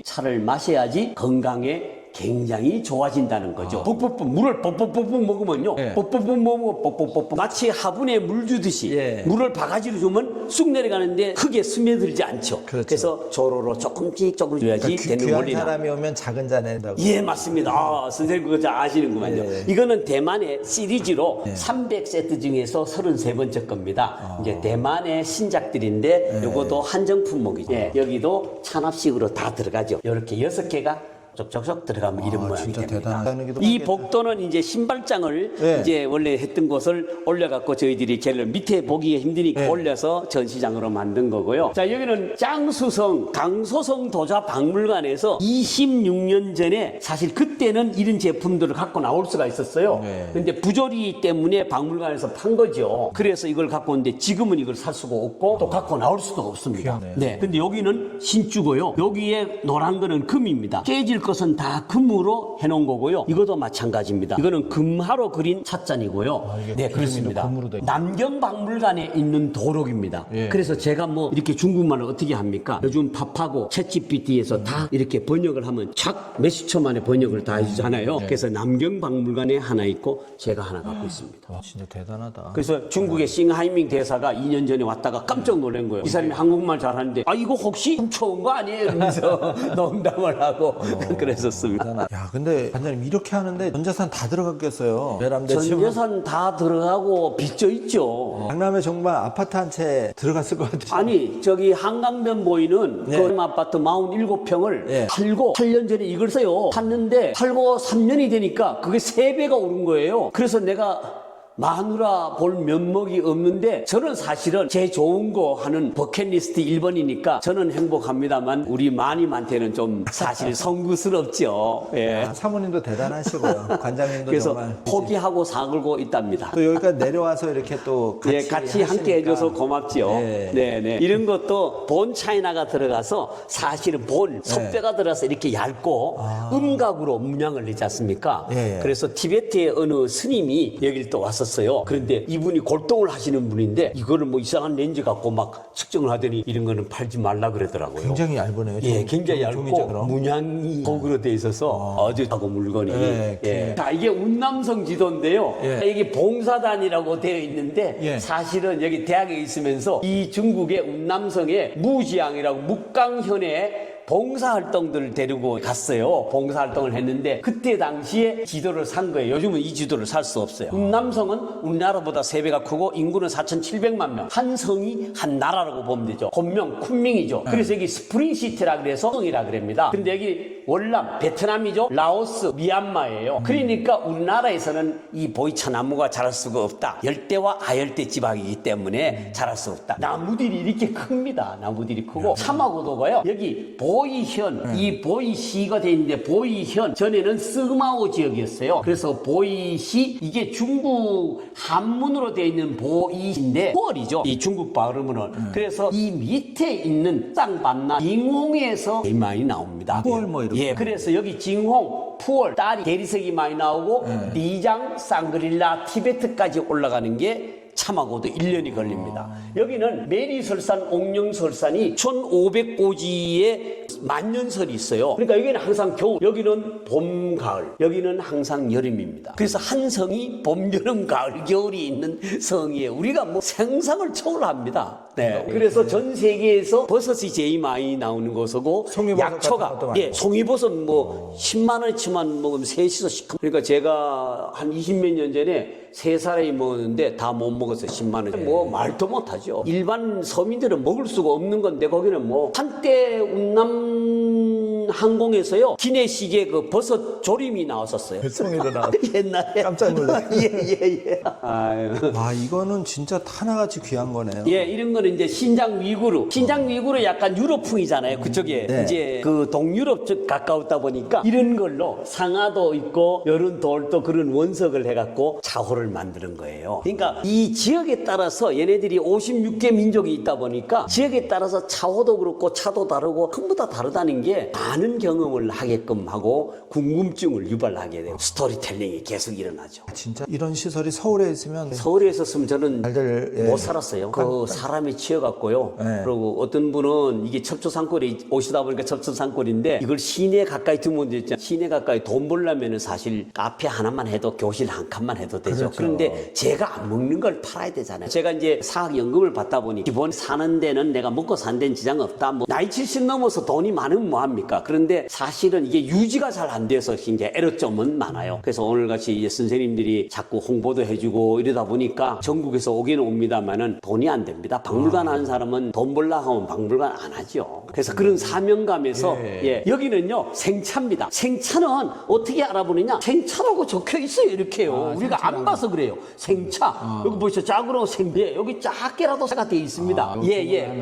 Speaker 2: 차를 마셔야지 건강에 굉장히 좋아진다는 거죠. 뻑뻑뻑 물을 뻑뻑뻑 먹으면요.
Speaker 1: 예.
Speaker 2: 뻑뻑뻑 먹으면 뻑뻑뻑 마치 화분에 물 주듯이
Speaker 1: 예.
Speaker 2: 물을 바가지로 주면 쑥 내려가는데 크게 스며들지 않죠.
Speaker 1: 그렇죠.
Speaker 2: 그래서 조로로 조금씩 줘야지 되는
Speaker 1: 귀한
Speaker 2: 원리다.
Speaker 1: 사람이 오면 작은 잔 낸다고.
Speaker 2: 예, 맞습니다. 아, 선생님 그거 잘 아시는구만요.
Speaker 1: 예.
Speaker 2: 이거는 대만의 시리즈로 300세트 중에서 33번째 겁니다. 이제 대만의 신작들인데 요것도 한정 품목이죠. 예, 여기도 찬압식으로 다 들어가죠. 이렇게 6개가 쩍쩍쩍 들어가면 이런 모양이
Speaker 1: 진짜
Speaker 2: 됩니다.
Speaker 1: 대단하다.
Speaker 2: 이 복도는 이제 신발장을
Speaker 1: 예.
Speaker 2: 이제 원래 했던 곳을 올려갖고 저희들이 걔를 밑에 보기가 힘드니까
Speaker 1: 예.
Speaker 2: 올려서 전시장으로 만든 거고요. 자, 여기는 짱수성 강소성 도자 박물관에서 26년 전에 사실 그때는 이런 제품들을 갖고 나올 수가 있었어요.
Speaker 1: 예.
Speaker 2: 근데 부조리 때문에 박물관에서 판 거죠. 그래서 이걸 갖고 오는데 지금은 이걸 살 수가 없고 또 갖고 나올 수도 없습니다.
Speaker 1: 귀하네.
Speaker 2: 네. 근데 여기는 신주고요. 여기에 노란 거는 금입니다. 깨질 것은 다 금으로 해놓은 거고요. 이것도 마찬가지입니다. 이거는 금화로 그린 찻잔이고요.
Speaker 1: 이게
Speaker 2: 네, 그렇습니다.
Speaker 1: 금으로 돼 있고.
Speaker 2: 남경박물관에 있는 도록입니다.
Speaker 1: 예.
Speaker 2: 그래서 제가 뭐 이렇게 중국말을 어떻게 합니까? 요즘 밥하고 챗GPT에서 다 이렇게 번역을 하면 착 몇십 초 만에 번역을 다 해주잖아요. 그래서 남경박물관에 하나 있고 제가 하나 갖고 있습니다.
Speaker 1: 와, 진짜 대단하다.
Speaker 2: 그래서 중국의 싱하이밍 대사가 2년 전에 왔다가 깜짝 놀란 거예요. 이 사람이 한국말 잘하는데 아 이거 혹시 훔쳐온 거 아니에요? 이러면서 농담을 하고 그랬었습니다.
Speaker 1: 야, 근데 관장님 이렇게 하는데 전재산 다 들어갔겠어요. 외람돼 치면
Speaker 2: 전재산 다 들어가고 빚져 있죠.
Speaker 1: 강남에 정말 아파트 한 채 들어갔을 것 같아요.
Speaker 2: 아니 저기 한강변 보이는
Speaker 1: 네.
Speaker 2: 그 아파트 47평을
Speaker 1: 네.
Speaker 2: 팔고 8년 전에 이걸 써요. 샀는데 팔고 3년이 되니까 그게 3배가 오른 거예요. 그래서 내가 마누라 볼 면목이 없는데 저는 사실은 제 좋은 거 하는 버킷리스트 1번이니까 저는 행복합니다만 우리 마님한테는 좀 사실 성구스럽죠. 예.
Speaker 1: 아, 사모님도 대단하시고요. 관장님도
Speaker 2: 그래서
Speaker 1: 정말
Speaker 2: 포기하고 사글고 있답니다.
Speaker 1: 또 여기까지 내려와서 이렇게 또 같이,
Speaker 2: 예, 같이 함께
Speaker 1: 하시니까.
Speaker 2: 해줘서 고맙죠.
Speaker 1: 네.
Speaker 2: 네. 이런 것도 본 차이나가 들어가서 사실은 본 속뼈가 들어가서 이렇게 얇고 음각으로 문양을 내지 않습니까?
Speaker 1: 예.
Speaker 2: 그래서 티베트의 어느 스님이 여기를 또 왔었어요. 그런데 이분이 골동을 하시는 분인데 이거를 뭐 이상한 렌즈 갖고 막 측정을 하더니 이런 거는 팔지 말라 그러더라고요.
Speaker 1: 굉장히 얇으네요.
Speaker 2: 예, 굉장히
Speaker 1: 종이죠,
Speaker 2: 얇고
Speaker 1: 그럼?
Speaker 2: 문양이 고구려 돼 있어서 아주 하고 물건이.
Speaker 1: 예,
Speaker 2: 예. 자, 이게 운남성 지도인데요.
Speaker 1: 예.
Speaker 2: 이게 봉사단이라고 되어 있는데
Speaker 1: 예.
Speaker 2: 사실은 여기 대학에 있으면서 이 중국의 운남성의 무지양이라고 묵강현에 봉사활동들을 데리고 갔어요. 봉사활동을 했는데 그때 당시에 지도를 산 거예요. 요즘은 이 지도를 살 수 없어요. 운남성은 우리나라보다 3배가 크고 인구는 4,700만 명. 한 성이 한 나라라고 보면 되죠. 곤명, 쿤밍이죠. 그래서 여기 스프링시티라 그래서 성이라 그럽니다. 근데 여기 월남, 베트남이죠. 라오스, 미얀마예요. 그러니까 우리나라에서는 이 보이차 나무가 자랄 수가 없다. 열대와 아열대 지방이기 때문에 자랄 수 없다. 나무들이 이렇게 큽니다. 나무들이 크고 사마고도가요. 여기 보이현, 이 보이시가 돼 있는데 보이현 전에는 스마오 지역이었어요. 그래서 보이시 이게 중국 한문으로 돼 있는 보이시인데 푸얼이죠. 이 중국 발음으로는. 그래서 이 밑에 있는 쌍반나 징홍에서 제일 많이 나옵니다.
Speaker 1: 푸얼 뭐 이렇게.
Speaker 2: 예, 그래서 여기 징홍, 푸얼, 딸이 대리석이 많이 나오고 리장, 상그릴라, 티베트까지 올라가는 게 참하고도 1년이 걸립니다. 여기는 메리설산, 옥령설산이 1500고지의 만년설이 있어요. 그러니까 여기는 항상 겨울, 여기는 봄, 가을, 여기는 항상 여름입니다. 그래서 한 성이 봄, 여름, 가을, 겨울이 있는 성이에요. 우리가 뭐 상상을 초월합니다. 네. 그래서 전 세계에서 버섯이 제일 많이 나오는 곳이고
Speaker 1: 송이버섯 같은
Speaker 2: 약초가
Speaker 1: 것도 많이
Speaker 2: 예, 송이버섯 뭐 10만 원치만 먹으면 셋이서 시큼. 그러니까 제가 한 20몇 년 전에 3사람이 먹었는데 다 못 먹었어요. 10만 원. 뭐 말도 못하죠. 일반 서민들은 먹을 수가 없는 건데 거기는 뭐 한때 운남 항공에서요 기내식에 그 버섯 조림이 나왔었어요.
Speaker 1: 송이로 나왔어.
Speaker 2: 옛날에
Speaker 1: 깜짝 놀랐어요.
Speaker 2: 예. 아유.
Speaker 1: 와, 이거는 진짜 하나같이 귀한 거네요.
Speaker 2: 예, 이런 거는 이제 신장 위구르. 신장 위구르 약간 유럽풍이잖아요. 그쪽에
Speaker 1: 네.
Speaker 2: 이제 그 동유럽 쪽 가까웠다 보니까 이런 걸로 상아도 있고 여름 돌도 그런 원석을 해갖고 차호를 만드는 거예요. 그러니까 이 지역에 따라서 얘네들이 56개 민족이 있다 보니까 지역에 따라서 차호도 그렇고 차도 다르고 전부 다 다르다는 게 많은 많은 경험을 하게끔 하고 궁금증을 유발하게 되고 스토리텔링이 계속 일어나죠.
Speaker 1: 진짜 이런 시설이 서울에 있으면
Speaker 2: 서울에 있었으면 저는
Speaker 1: 잘들
Speaker 2: 못 살았어요. 그 사람이 치여갖고요. 그리고 어떤 분은 이게 첩초산골에 오시다 보니까 첩초산골인데 이걸 시내 가까이 두면 되죠. 시내 가까이 돈 벌려면 사실 카페 하나만 해도 교실 한 칸만 해도 되죠.
Speaker 1: 그렇죠.
Speaker 2: 그런데 제가 안 먹는 걸 팔아야 되잖아요. 제가 이제 사학연금을 받다 보니 기본 사는 데는 내가 먹고 산 데는 지장 없다. 뭐 나이 70 넘어서 돈이 많으면 뭐합니까? 그런데 사실은 이게 유지가 잘 안 돼서 이제 애로점은 많아요. 그래서 오늘같이 이제 선생님들이 자꾸 홍보도 해주고 이러다 보니까 전국에서 오기는 옵니다만은 돈이 안 됩니다. 박물관 하는 사람은 돈 벌라 하면 박물관 안 하죠. 그래서 그런 사명감에서 여기는요 생차입니다. 생차는 어떻게 알아보느냐? 생차라고 적혀 있어요. 이렇게요. 우리가 안 봐서 그래요. 생차. 여기 보시죠. 짝으로 생배. 여기 작게라도 새가 되어 있습니다.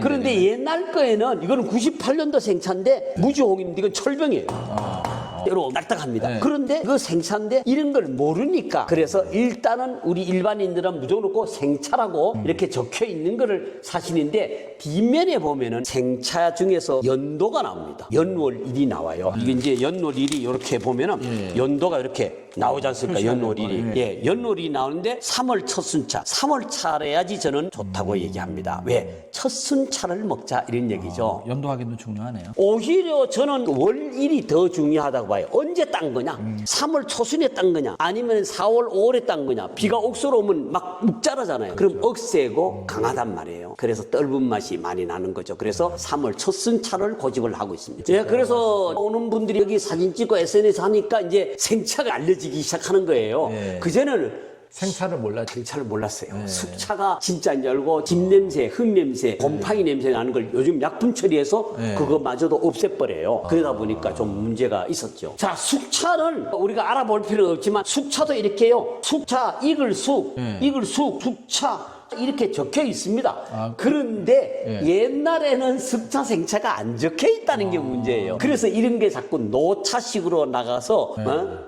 Speaker 2: 그런데 옛날 거에는 이거는 98년도 생차인데 무주홍인데 이건 철병이에요. 여러 딱딱합니다. 그런데 그 생차인데 이런 걸 모르니까 그래서 일단은 우리 일반인들은 무조건 없고 생차라고 이렇게 적혀 있는 거를 사실인데 뒷면에 보면은 생차 중에서 연도가 나옵니다. 연월일이 나와요. 이게 이제 연월일이 이렇게 보면은 연도가 이렇게 나오지 않습니까? 연월일이. 연월일이 나오는데 3월 첫순차. 3월 차래야지 저는 좋다고 얘기합니다. 왜? 첫순차를 먹자 이런 얘기죠.
Speaker 1: 연도하기도 중요하네요.
Speaker 2: 오히려 저는 월일이 더 중요하다고 봐요. 언제 딴 거냐? 3월 초순에 딴 거냐? 아니면 4월 5월에 딴 거냐? 비가 억수로 오면 막 묵자라잖아요. 그럼 억세고 강하단 말이에요. 그래서 떫은 맛이 많이 나는 거죠. 그래서 3월 첫순차를 고집을 하고 있습니다. 그래서 오는 분들이 여기 사진 찍고 SNS 하니까 이제 생차가 알려지기 시작하는 거예요. 그전에는
Speaker 1: 생차를
Speaker 2: 몰랐어요. 숙차가 진짜 이제 알고 집 냄새, 흙 냄새, 곰팡이 냄새 나는 걸 요즘 약품 처리해서 그거마저도 없애버려요. 그러다 보니까 좀 문제가 있었죠. 자, 숙차는 우리가 알아볼 필요는 없지만 숙차도 이렇게요. 숙차, 이글숙, 숙차 이렇게 적혀 있습니다. 그런데 옛날에는 숙차 생차가 안 적혀 있다는 게 문제예요. 그래서 이런 게 자꾸 노차식으로 나가서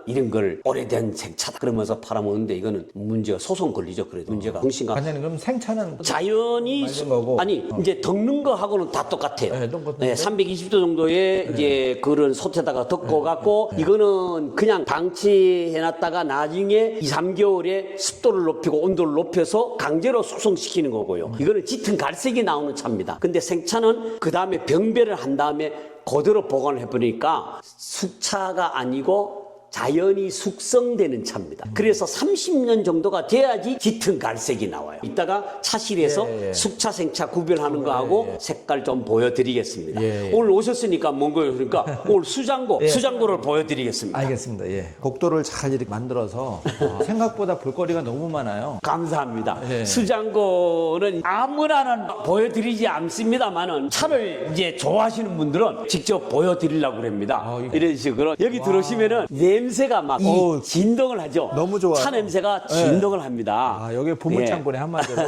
Speaker 2: 이런 걸 오래된 생차다 그러면서 팔아먹는데 이거는 문제가 소송 걸리죠. 그래도 문제가 정신과
Speaker 1: 아니 그럼 생차는
Speaker 2: 자연이
Speaker 1: 거고.
Speaker 2: 아니 이제 덮는 거하고는 다 똑같아요. 320도
Speaker 1: 네.
Speaker 2: 정도의 이제 그런 솥에다가 덮고 갖고 이거는 그냥 방치해놨다가 나중에 2, 3개월에 습도를 높이고 온도를 높여서 강제로 숙성시키는 거고요. 이거는 짙은 갈색이 나오는 차입니다. 근데 생차는 그 다음에 병배를 한 다음에 그대로 보관을 해버리니까 숙차가 아니고 자연이 숙성되는 차입니다. 그래서 30년 정도가 돼야지 짙은 갈색이 나와요. 이따가 차실에서 숙차, 생차 구별하는 거하고 색깔 좀 보여드리겠습니다. 오늘 오셨으니까 뭔 거예요? 그러니까 오늘 수장고를 보여드리겠습니다.
Speaker 1: 알겠습니다. 복도를 잘 이렇게 만들어서 생각보다 볼거리가 너무 많아요.
Speaker 2: 감사합니다. 수장고는 아무나는 보여드리지 않습니다만은 차를 이제 좋아하시는 분들은 직접 보여드리려고 합니다. 이런 식으로 여기 들어오시면은 냄새가 막 진동을 하죠.
Speaker 1: 너무 좋아요.
Speaker 2: 차 냄새가 진동을 합니다.
Speaker 1: 여기 보물창고네 한마디로.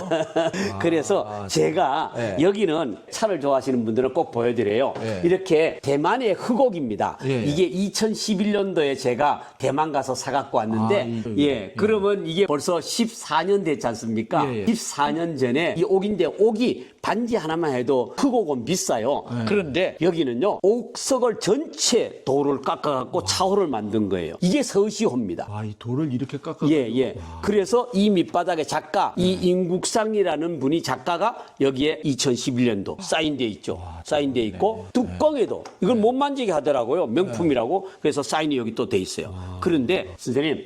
Speaker 2: 그래서 제가 여기는 차를 좋아하시는 분들은 꼭 보여드려요. 이렇게 대만의 흑옥입니다. 이게 2011년도에 제가 대만 가서 사갖고 왔는데 그러면 이게 벌써 14년 됐지 않습니까? 14년 전에 이 옥인데 옥이 반지 하나만 해도 흑옥은 비싸요. 그런데 여기는요 옥석을 전체 돌을 깎아갖고 차호를 만든 거예요. 이게 서시호입니다.
Speaker 1: 이 돌을 이렇게 깎아.
Speaker 2: 그래서 이 밑바닥에 작가 이 임국상이라는 분이 작가가 여기에 2011년도 사인돼 있죠. 사인돼 있고 뚜껑에도 이걸 못 만지게 하더라고요. 명품이라고. 그래서 사인이 여기 또 돼 있어요. 그런데 선생님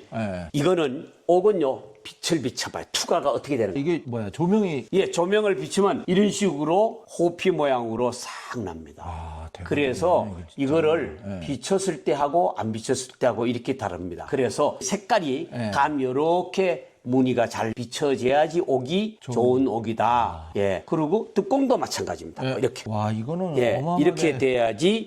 Speaker 2: 이거는 옥은요 빛을 비춰봐요. 투과가 어떻게 되는 거예요?
Speaker 1: 이게 뭐야? 조명이
Speaker 2: 조명을 비추면 이런 식으로 호피 모양으로 싹 납니다. 그래서 이거를 비쳤을 때 하고 안 비쳤을 때 하고 이렇게 다릅니다. 그래서 색깔이 감 이렇게 무늬가 잘 비춰져야지 옥이 좋은 옥이다. 그리고 뚜껑도 마찬가지입니다. 이렇게.
Speaker 1: 이거는
Speaker 2: 이렇게 돼야지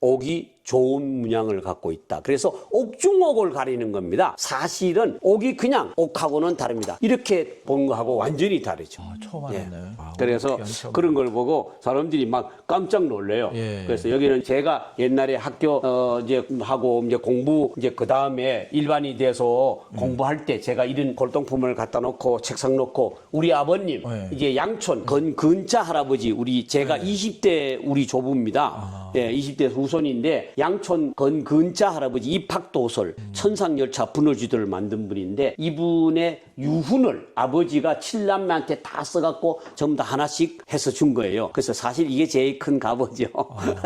Speaker 2: 옥이 좋은 문양을 갖고 있다. 그래서 옥중옥을 가리는 겁니다. 사실은 옥이 그냥 옥하고는 다릅니다. 이렇게 보는 거하고 완전히 다르죠.
Speaker 1: 처음 알았네요.
Speaker 2: 그래서 그런 걸 보고 사람들이 막 깜짝 놀래요. 그래서 여기는 제가 옛날에 학교 이제 하고 이제 공부 이제 그 다음에 일반이 돼서 공부할 때 제가 이런 골동품을 갖다 놓고 책상 놓고 우리 아버님 이제 양촌 근자 할아버지 우리 제가 20대 우리 조부입니다. 20대 후손인데 양촌 근자 할아버지 입학도설 천상열차 분월지도를 만든 분인데 이분의 유훈을 아버지가 칠남매한테 다 써갖고 전부 다 하나씩 해서 준 거예요. 그래서 사실 이게 제일 큰 값이죠.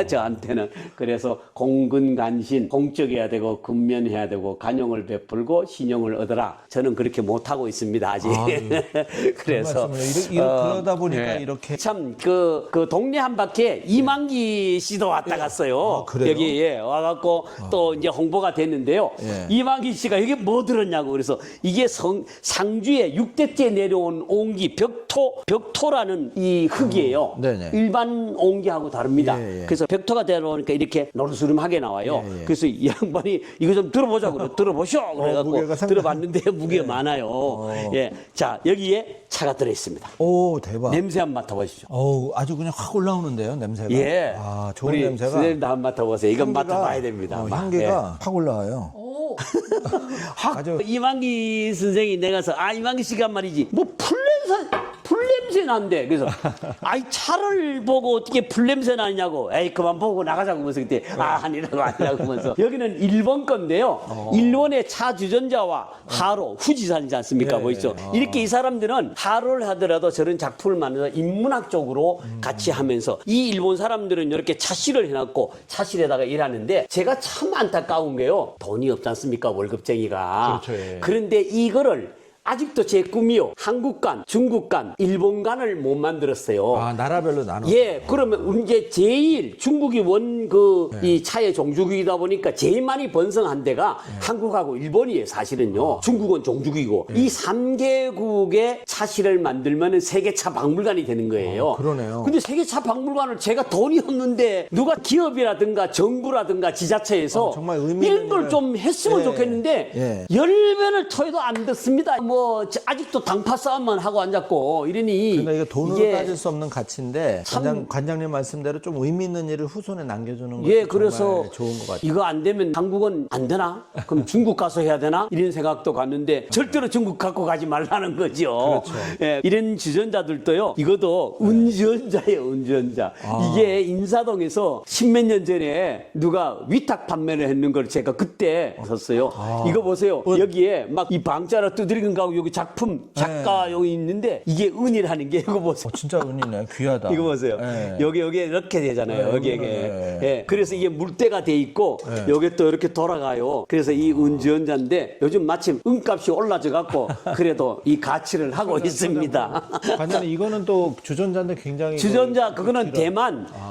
Speaker 2: 저한테는. 그래서 공근간신 공적해야 되고 근면해야 되고 간용을 베풀고 신용을 얻어라. 저는 그렇게 못하고 있습니다. 아직. 그래서
Speaker 1: 그러다 보니까 이렇게
Speaker 2: 참 그 동네 한 바퀴에 이만기 씨도 왔다 갔어요.
Speaker 1: 그래요?
Speaker 2: 여기에 와갖고 또 이제 홍보가 됐는데요. 이만기 씨가 이게 뭐 들었냐고 그래서 이게 상주에 6대째 내려온 옹기 벽토라는 이 흙이에요.
Speaker 1: 네네.
Speaker 2: 일반 옹기하고 다릅니다. 그래서 벽토가 내려오니까 이렇게 노르스름하게 나와요. 그래서 이 양반이 이거 좀 들어보자고 그래. 들어보쇼 그래갖고 들어봤는데 무게가 많아요. 자 여기에 차가 들어있습니다.
Speaker 1: 오 대박.
Speaker 2: 냄새 한번 맡아보시죠.
Speaker 1: 아주 그냥 확 올라오는데요 냄새가. 좋은
Speaker 2: 우리
Speaker 1: 냄새가.
Speaker 2: 선생님도 한번 맡아보세요. 이건 맡아봐야 됩니다.
Speaker 1: 향기가 확 올라와요.
Speaker 2: 아주 이만기 선생이 내가서 이만기 씨가 말이지 뭐 풀냄새 난대. 그래서 아이 차를 보고 어떻게 풀냄새 나냐고. 에이 그만 보고 나가자고 하면서 그때 아니라고 하면서 여기는 일본 건데요. 일본의 차 주전자와 하로 후지산이지 않습니까? 보이죠? 이렇게 이 사람들은 하로를 하더라도 저런 작품을 만들어서 인문학적으로 같이 하면서 이 일본 사람들은 이렇게 차실을 해놨고 차실에다가 일하는데 제가 참 안타까운 게요. 돈이 없지 않습니까? 월급쟁이가.
Speaker 1: 그렇죠, 예.
Speaker 2: 그런데 이거를 아직도 제 꿈이요. 한국관, 중국관, 일본관을 못 만들었어요.
Speaker 1: 나라별로 나눠.
Speaker 2: 그러면 이제 제일 중국이 이 차의 종주국이다 보니까 제일 많이 번성한 데가 한국하고 일본이에요, 사실은요. 중국은 종주국이고. 이 3개국의 차실을 만들면 세계차 박물관이 되는 거예요.
Speaker 1: 그러네요.
Speaker 2: 근데 세계차 박물관을 제가 돈이 없는데 누가 기업이라든가 정부라든가 지자체에서
Speaker 1: 정말 의미
Speaker 2: 이런
Speaker 1: 있는
Speaker 2: 걸 좀 했으면 좋겠는데 열변을 토해도 안 듣습니다. 아직도 당파 싸움만 하고 앉았고 이러니
Speaker 1: 근데 이게 돈으로 따질 수 없는 가치인데 관장님 말씀대로 좀 의미 있는 일을 후손에 남겨주는 것도
Speaker 2: 그래서
Speaker 1: 정말 좋은 것 같아요.
Speaker 2: 이거 안 되면 한국은 안 되나? 그럼 중국 가서 해야 되나? 이런 생각도 갔는데 절대로 중국 갖고 가지 말라는 거죠.
Speaker 1: 그렇죠.
Speaker 2: 이런 주전자들도요. 이것도 은주전자예요. 은주전자. 이게 인사동에서 십몇 년 전에 누가 위탁 판매를 했는 걸 제가 그때 샀어요. 이거 보세요. 여기에 막 이 방자로 두드리는 거하고 여기 작품 작가 여기 있는데 이게 은이라는 게 이거 보세요.
Speaker 1: 진짜 은이네. 귀하다.
Speaker 2: 이거 보세요. 여기 이렇게 되잖아요. 여기에. 그래서 이게 물때가 돼 있고 여기 또 이렇게 돌아가요. 그래서 이 은주전자인데 요즘 마침 은값이 올라져 갖고 그래도 이 가치를 하고 있습니다.
Speaker 1: 관장님 이거는 또 주전자인데 굉장히
Speaker 2: 주전자 그거는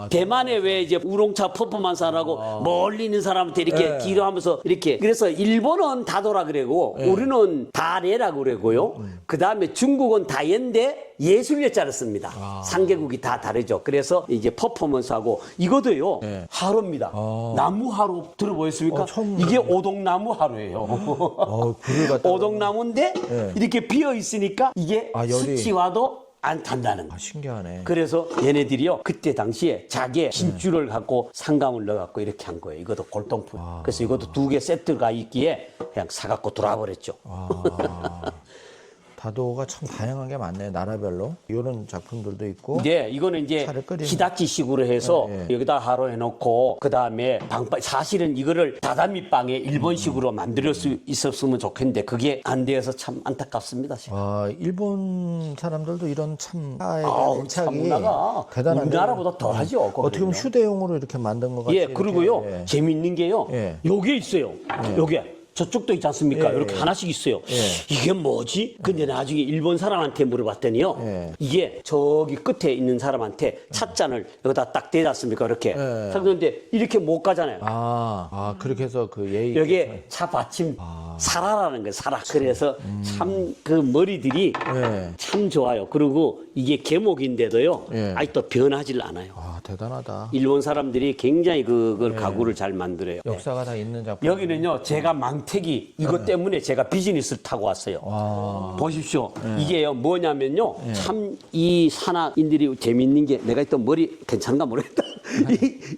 Speaker 2: 대만에 왜 이제 우롱차 퍼포먼스하라고 멀리 있는 사람한테 이렇게 뒤로 하면서 이렇게 그래서 일본은 다도라 그러고 우리는 다레라고 그러고요. 그 다음에 중국은 다연데 예술예자를 씁니다. 3개국이 다 다르죠. 그래서 이제 퍼포먼스하고 이것도요. 하루입니다. 나무 하루 들어보셨습니까? 이게 오동나무 하루예요. 오동나무인데 이렇게 비어 있으니까 이게 수치와도 안 탄다는 거.
Speaker 1: 신기하네.
Speaker 2: 그래서 얘네들이요 그때 당시에 자기의 힘줄을 갖고 상감을 넣어갖고 이렇게 한 거예요. 이것도 골동품. 그래서 이것도 2개 세트가 있기에 그냥 사갖고 돌아버렸죠.
Speaker 1: 다도가 참 다양한 게 많네. 나라별로 이런 작품들도 있고.
Speaker 2: 네, 이거는 이제 히다치식으로 해서 여기다 하로 해놓고 그 다음에 사실은 이거를 다다미 빵에 일본식으로 만들 수 있었으면 좋겠는데 그게 안 되어서 참 안타깝습니다.
Speaker 1: 일본 사람들도 이런 참
Speaker 2: 참 문화가
Speaker 1: 대단한데
Speaker 2: 우리나라보다 덜하죠.
Speaker 1: 어떻게 보면 휴대용으로 이렇게 만든 것 같아요.
Speaker 2: 그리고요 재밌는 게요. 여기에 있어요. 여기에. 저쪽도 있지 않습니까? 이렇게 하나씩 있어요. 이게 뭐지? 근데 나중에 일본 사람한테 물어봤더니요. 이게 저기 끝에 있는 사람한테 찻잔을 여기다 딱 대지 않습니까? 이렇게. 그런데 이렇게 못 가잖아요.
Speaker 1: 그렇게 해서 그 예의.
Speaker 2: 여기에 차 받침 살아라는 거예요. 살아. 그래서 참 그 머리들이
Speaker 1: 예.
Speaker 2: 참 좋아요. 그리고 이게 계목인데도요.
Speaker 1: 예.
Speaker 2: 아직도 변하질 않아요.
Speaker 1: 아, 대단하다.
Speaker 2: 일본 사람들이 굉장히 그걸 가구를 잘 만들어요.
Speaker 1: 역사가 다 있는 작품.
Speaker 2: 여기는요, 제가 망태기 이것 때문에 제가 비즈니스를 타고 왔어요. 보십시오. 이게요, 뭐냐면요, 참 이 산악인들이 재밌는 게 내가 또 머리 괜찮은가 모르겠다.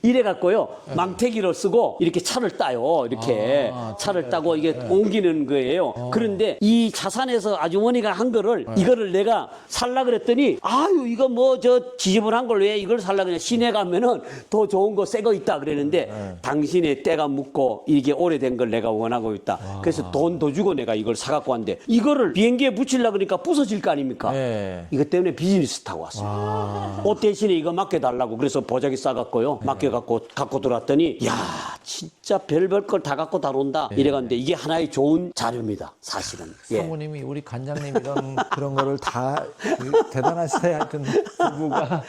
Speaker 2: 이래갖고요, 망태기를 쓰고 이렇게 차를 따요. 이렇게 차를 따고 이게 옮기는 거예요. 그런데 이 자산에서 아주머니가 한 거를 이거를 내가 살라 그랬더니 아유, 이거 뭐 저 지저분한 걸 왜 이걸 살라 그냥 시내 가면은 더 좋은 거 새 거 있다 그랬는데 당신의 때가 묻고 이게 오래된 걸 내가 원하고 있다. 그래서 돈 더 주고 내가 이걸 사갖고 왔는데 이거를 비행기에 붙이려고 그러니까 부서질 거 아닙니까?
Speaker 1: 네.
Speaker 2: 이것 때문에 비즈니스 타고 왔어요. 옷 대신에 이거 맡겨달라고 그래서 보자기 싸갖고요. 맡겨갖고 갖고 들어왔더니 야 진짜 별별 걸 다 갖고 다룬다. 이래갔는데 이게 하나의 좋은 자료입니다. 사실은. 예.
Speaker 1: 사모님이 우리 관장님 이런 그런 거를 다 대단하시다 하여튼 부부가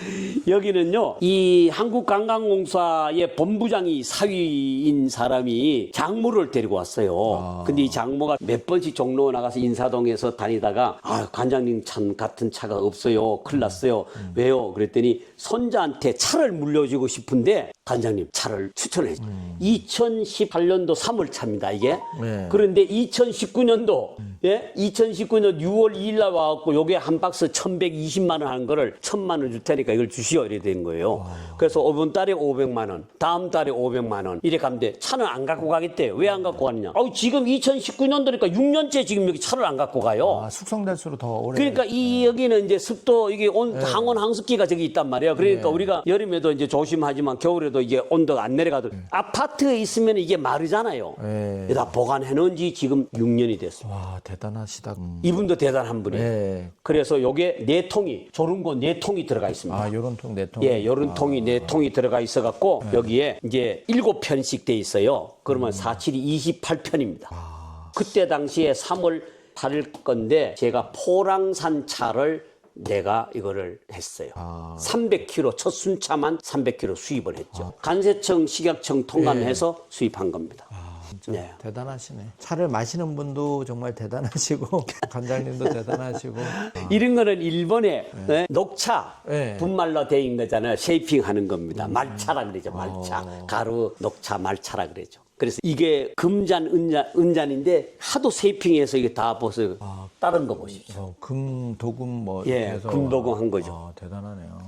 Speaker 2: 여기는요, 이 한국관광공사의 본부장이 사위인 사람이 장모를 데리고 왔어요. 근데 이 장모가 몇 번씩 종로 나가서 인사동에서 다니다가, 아, 관장님 참 같은 차가 없어요. 큰일 났어요. 왜요? 그랬더니 손자한테 차를 물려주고 싶은데, 관장님 차를 추천해. 2018년도 3월 차입니다, 이게.
Speaker 1: 네.
Speaker 2: 그런데 2019년도, 예? 2019년 6월 2일 날 와갖고 요게 한 박스 1120만 원 하는 거를 1000만 원 줄 테니까 이걸 주시오. 이래 된 거예요. 그래서 이번 달에 500만 원, 다음 달에 500만 원. 이래 가는데 차는 안 갖고 가겠대요. 왜 안 갖고 가느냐? 지금 2019년도니까 6년째 지금 여기 차를 안 갖고 가요.
Speaker 1: 숙성될수록 더 오래.
Speaker 2: 그러니까 이 여기는 이제 습도 이게 항온 항습기가 저기 있단 말이에요. 그러니까 우리가 여름에도 이제 조심하지만 겨울에도 이게 온도가 안 내려가도 아파트에 있으면 이게 마르잖아요. 다 보관해 놓은 지 지금 6년이 됐어요.
Speaker 1: 와, 대단하시다.
Speaker 2: 이분도 대단한 분이에요.
Speaker 1: 네.
Speaker 2: 그래서 요게 4통이 조른거 4통이 들어가 있습니다.
Speaker 1: 아, 요런 통, 네 통.
Speaker 2: 예, 요런 통이 4통이 들어가 있어 갖고 여기에 이제 7편씩 돼 있어요. 그러면 47이 28편입니다. 그때 당시에 3월 8일 건데 제가 포랑산 차를 내가 이거를 했어요. 300kg 첫 순차만 300kg 수입을 했죠. 간세청 식약청 통감해서 수입한 겁니다.
Speaker 1: 진짜
Speaker 2: 네.
Speaker 1: 대단하시네. 차를 마시는 분도 정말 대단하시고 관장님도 대단하시고.
Speaker 2: 이런 거는 일본의 네, 녹차
Speaker 1: 네.
Speaker 2: 분말로 돼 있는 거잖아요. 쉐이핑하는 겁니다. 말차라 그러죠. 말차. 가루, 녹차, 말차라 그러죠. 그래서 이게 금잔, 은잔인데 하도 세이핑해서 이게 다 벌써 다른 거 보십시오.
Speaker 1: 금, 도금 뭐
Speaker 2: 예,
Speaker 1: 이렇게 해서.
Speaker 2: 금도금 한 거죠.
Speaker 1: 대단하네요.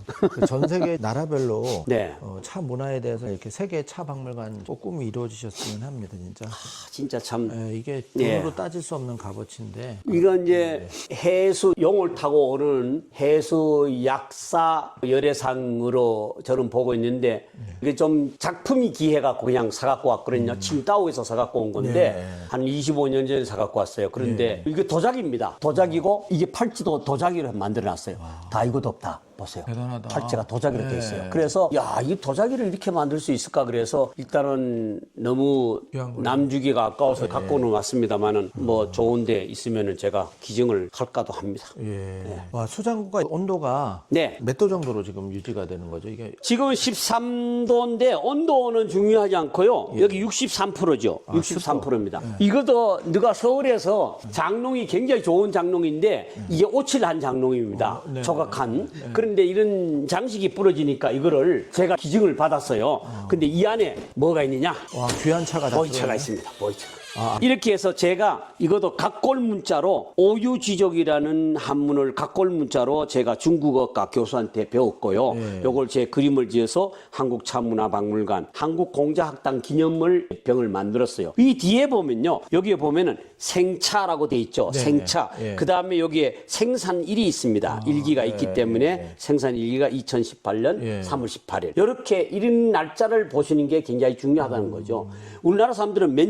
Speaker 1: 전 세계 나라별로
Speaker 2: 네.
Speaker 1: 차 문화에 대해서 이렇게 세계 차 박물관 꼭 꿈이 이루어지셨으면 합니다, 진짜.
Speaker 2: 진짜 참.
Speaker 1: 이게
Speaker 2: 예.
Speaker 1: 돈으로 따질 수 없는 값어치인데.
Speaker 2: 이건 이제 해수 용을 타고 오는 해수 약사 열애상으로 저는 보고 있는데 이게 좀 작품이 귀해갖고 그냥 사갖고 왔거든요. 칭다오에서 사갖고 온 건데 한 25년 전에 사갖고 왔어요. 그런데 이게 도자기입니다. 도자기고 이게 팔찌도 도자기로 만들어놨어요. 다 이것도 없다. 보세요.
Speaker 1: 대단하다.
Speaker 2: 팔찌가 도자기로 돼 있어요. 그래서 야, 이 도자기를 이렇게 만들 수 있을까 그래서 일단은 너무 남주기가 아까워서 갖고는 왔습니다만은 뭐 좋은 데 있으면은 제가 기증을 할까도 합니다.
Speaker 1: 예. 와, 수장고가 온도가
Speaker 2: 네.
Speaker 1: 몇 도 정도로 지금 유지가 되는 거죠? 이게
Speaker 2: 지금은 13도인데 온도는 중요하지 않고요. 여기 63%죠. 63%입니다. 이것도 누가 서울에서 장롱이 굉장히 좋은 장롱인데 이게 오칠한 장롱입니다. 조각한. 그런데 이런 장식이 부러지니까 이거를 제가 기증을 받았어요. 근데 이 안에 뭐가 있느냐?
Speaker 1: 와, 귀한 차가 다
Speaker 2: 보이차가
Speaker 1: 들어가네.
Speaker 2: 있습니다. 보이차가. 이렇게 해서 제가 이것도 각골 문자로 오유지족이라는 한문을 각골 문자로 제가 중국어과 교수한테 배웠고요. 요걸 제 그림을 지어서 한국차문화박물관 한국공자학당 기념물 병을 만들었어요. 이 뒤에 보면요. 여기에 보면은 생차라고 돼 있죠. 생차. 그 다음에 여기에 생산일이 있습니다. 일기가 있기 때문에 생산일기가 2018년 3월 18일. 이렇게 이런 날짜를 보시는 게 굉장히 중요하다는 거죠. 우리나라 사람들은 몇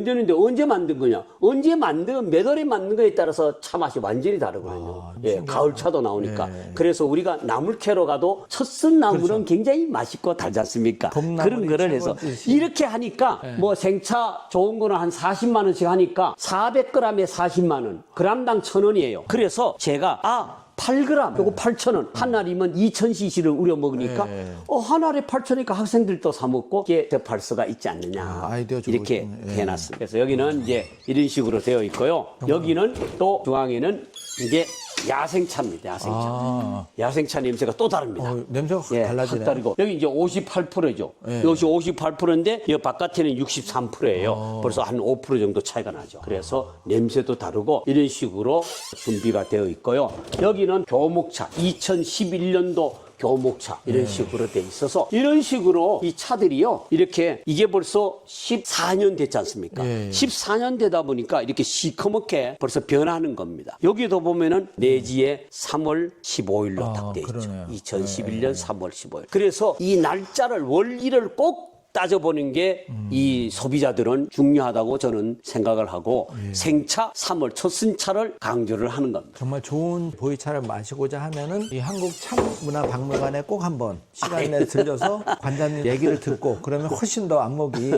Speaker 2: 년인데 언제 만든 거냐? 언제 만든, 몇 월에 만든 거에 따라서 차 맛이 완전히 다르거든요. 가을차도 나오니까. 그래서 우리가 나물 캐러 가도 첫 쓴 나물은 굉장히 맛있고 달지 않습니까? 그런 거를 해서 이렇게 하니까 뭐 생차 좋은 거는 한 40만 원씩 하니까 400g에 40만 원, 그람당 1,000원이에요. 그래서 제가 8g, 요거 8,000원. 한 알이면 2,000cc를 우려 먹으니까, 한 알에 8,000원이니까 학생들도 사먹고, 이게 접할 수가 있지 않느냐.
Speaker 1: 아이디어
Speaker 2: 이렇게
Speaker 1: 좋으시네.
Speaker 2: 해놨습니다. 그래서 여기는 이제 이런 식으로 되어 있고요. 여기는 또 중앙에는 이게 야생차입니다. 야생차. 야생차 냄새가 또 다릅니다.
Speaker 1: 냄새가 확 달라지네.
Speaker 2: 확 다르고. 여기 이제 58%죠. 이것이 58%인데 이 바깥에는 63%예요. 벌써 한 5% 정도 차이가 나죠. 그래서 냄새도 다르고 이런 식으로 준비가 되어 있고요. 여기는 교목차 2011년도 교목차 이런 식으로 돼 있어서 이런 식으로 이 차들이요 이렇게 이게 벌써 14년 됐지 않습니까? 14년 되다 보니까 이렇게 시커멓게 벌써 변하는 겁니다. 여기도 보면은 내지에 3월 15일로 딱 돼 있죠.
Speaker 1: 그러네요.
Speaker 2: 2011년 3월 15일. 그래서 이 날짜를 원리를 꼭 따져보는 게 이 소비자들은 중요하다고 저는 생각을 하고 생차 3월 첫 순차를 강조를 하는 겁니다.
Speaker 1: 정말 좋은 보이차를 마시고자 하면은 이 한국 참문화박물관에 꼭 한번 시간 내 들려서 관장님 얘기를 듣고 그러면 훨씬 더 안목이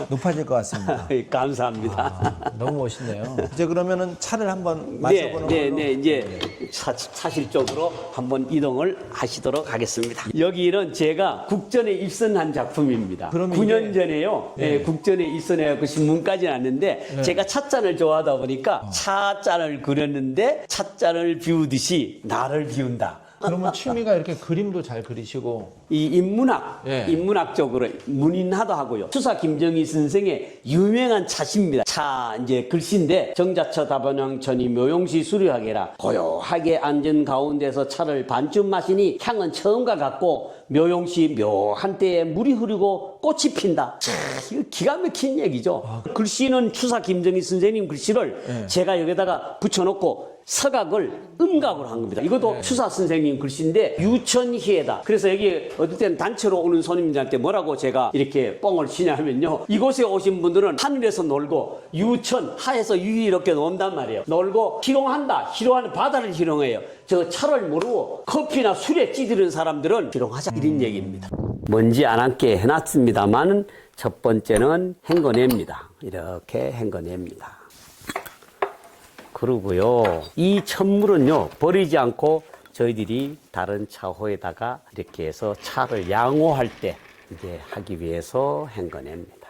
Speaker 1: 높아질 것 같습니다.
Speaker 2: 감사합니다.
Speaker 1: 너무 멋있네요. 이제 그러면은 차를 한번 마셔보는 걸로.
Speaker 2: 이제 사실적으로 한번 이동을 하시도록 하겠습니다. 여기는 제가 국전에 입선한 작품입니다.
Speaker 1: 그러면
Speaker 2: 9년 전에요. 국전에 입선해갖고 신문까지 났는데 제가 찻잔을 좋아하다 보니까 찻잔을 그렸는데 찻잔을 비우듯이 나를 비운다.
Speaker 1: 그러면 취미가 이렇게 그림도 잘 그리시고
Speaker 2: 이 인문학적으로 문인하도 하고요. 추사 김정희 선생의 유명한 차시입니다. 차 이제 글씨인데 정자처 다번왕천이 묘용시 수려하게라 고요하게 앉은 가운데서 차를 반쯤 마시니 향은 처음과 같고 묘용시 묘한 때에 물이 흐르고 꽃이 핀다. 이거 기가 막힌 얘기죠. 글씨는 추사 김정희 선생님 글씨를 제가 여기다가 붙여놓고 서각을 음각으로 한 겁니다. 이것도 추사 선생님 글씨인데 유천희에다. 그래서 여기 어떨 때는 단체로 오는 손님들한테 뭐라고 제가 이렇게 뻥을 치냐면요. 이곳에 오신 분들은 하늘에서 놀고 유천 하에서 유유롭게 논단 말이에요. 놀고 희롱한다. 희롱하는 바다를 희롱해요. 저 차를 모르고 커피나 술에 찌들은 사람들은 희롱하자 이런 얘기입니다. 먼지 안 앉게 해놨습니다만 첫 번째는 헹궈냅니다. 이렇게 헹궈냅니다. 그러고요. 이 천물은요 버리지 않고 저희들이 다른 차호에다가 이렇게 해서 차를 양호할 때 이제 하기 위해서 헹궈냅니다.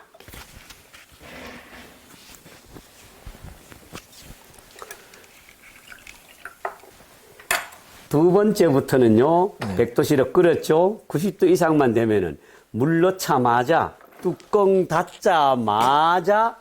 Speaker 2: 두 번째부터는요 100도씨로 끓였죠. 90도 이상만 되면은 물 넣자마자 뚜껑 닫자마자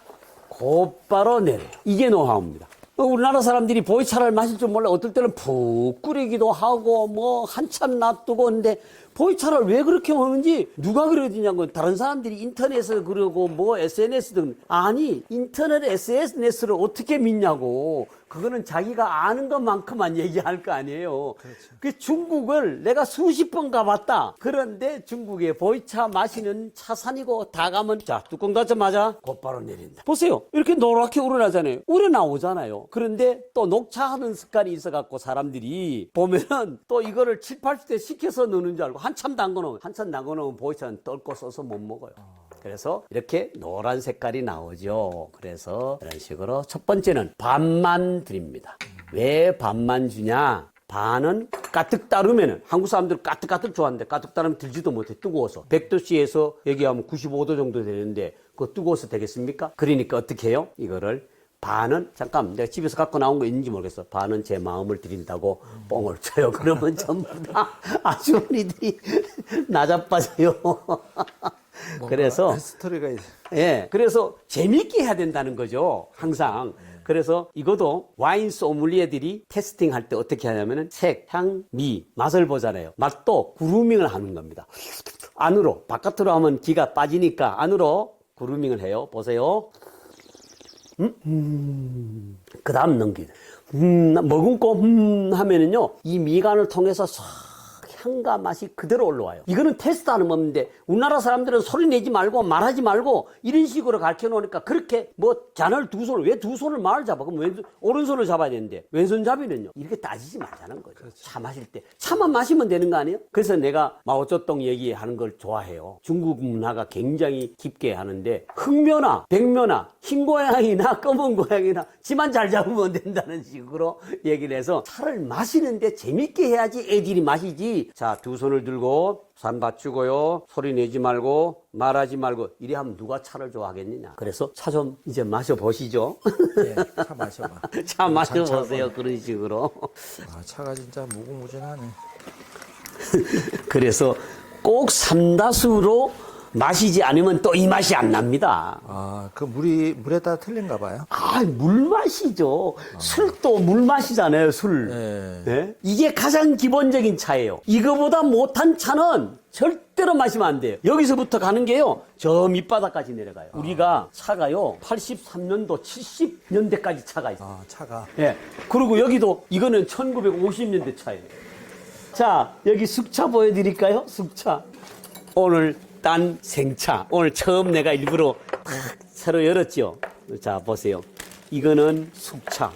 Speaker 2: 곧바로 내려요. 이게 노하우입니다. 우리나라 사람들이 보이차를 마실 줄 몰라. 어떨 때는 푹 끓이기도 하고 뭐 한참 놔두고 근데 보이차를 왜 그렇게 먹는지 누가 그러느냐고 다른 사람들이 인터넷에서 그러고 뭐 SNS 등 아니 인터넷 SNS를 어떻게 믿냐고 그거는 자기가 아는 것만큼만 얘기할 거 아니에요. 그렇죠. 그 중국을 내가 수십 번 가봤다. 그런데 중국의 보이차 마시는 차산이고 다 가면 자 뚜껑 닫자마자 곧바로 내린다. 보세요. 이렇게 노랗게 우러나잖아요. 우러나오잖아요. 그런데 또 녹차하는 습관이 있어갖고 사람들이 보면은 또 이거를 7, 80대 식혀서 넣는 줄 알고 한참 담궈놓으면 보이차는 떫고 써서 못 먹어요. 그래서 이렇게 노란 색깔이 나오죠. 그래서 이런 식으로 첫 번째는 반만 드립니다. 왜 반만 주냐? 반은 가득 따르면은 한국 사람들은 가득 좋아하는데 가득 따르면 들지도 못해 뜨거워서 100도씨에서 얘기하면 95도 정도 되는데 그거 뜨거워서 되겠습니까? 그러니까 어떻게 해요? 이거를 반은 잠깐 내가 집에서 갖고 나온 거 있는지 모르겠어. 반은 제 마음을 드린다고 뻥을 쳐요. 그러면 전부 다 아주머니들이 나자빠져요. 그래서
Speaker 1: 스토리가
Speaker 2: 그래서 재밌게 해야 된다는 거죠. 항상. 그래서 이것도 와인 소믈리에들이 테스팅할 때 어떻게 하냐면은 색, 향, 미, 맛을 보잖아요. 맛도 그루밍을 하는 겁니다. 안으로 바깥으로 하면 기가 빠지니까 안으로 그루밍을 해요. 보세요. 그 다음 넘기죠. 머금고 하면은요 이 미간을 통해서 싹 향과 맛이 그대로 올라와요. 이거는 테스트하는 법인데 우리나라 사람들은 소리 내지 말고 말하지 말고 이런 식으로 가르쳐 놓으니까 그렇게 뭐 잔을 두 손을 왜 두 손을 말을 잡아? 그럼 왼손 오른손을 잡아야 되는데 왼손잡이는요 이렇게 따지지 말자는 거죠. 그렇죠. 차 마실 때 차만 마시면 되는 거 아니에요? 그래서 내가 마오쩌둥 얘기하는 걸 좋아해요. 중국 문화가 굉장히 깊게 하는데 흑묘나 백묘나 흰 고양이나 검은 고양이나 지만 잘 잡으면 된다는 식으로 얘기를 해서 차를 마시는데 재밌게 해야지 애들이 마시지. 자, 두 손을 들고 산 받치고요. 소리 내지 말고 말하지 말고 이래 하면 누가 차를 좋아하겠느냐. 그래서 차 좀 이제 마셔보시죠.
Speaker 1: 예, 차 마셔봐.
Speaker 2: 차 마셔보세요. 그런 식으로.
Speaker 1: 아, 차가 진짜 무궁무진하네.
Speaker 2: 그래서 꼭 삼다수로 마시지 않으면 또 이 맛이 안 납니다.
Speaker 1: 아, 그 물에 따라 틀린가 봐요.
Speaker 2: 아, 물맛이죠. 술도 물맛이잖아요, 술.
Speaker 1: 예.
Speaker 2: 네? 이게 가장 기본적인 차예요. 이거보다 못한 차는 절대로 마시면 안 돼요. 여기서부터 가는 게요, 저 밑바닥까지 내려가요. 우리가 차가요, 83년도, 70년대까지 차가 있어요.
Speaker 1: 아, 차가.
Speaker 2: 예. 그리고 여기도, 이거는 1950년대 차예요. 자, 여기 숙차 보여드릴까요? 숙차. 오늘 딴 생차. 오늘 처음 내가 일부러 탁 새로 열었죠. 자, 보세요. 이거는 숙차.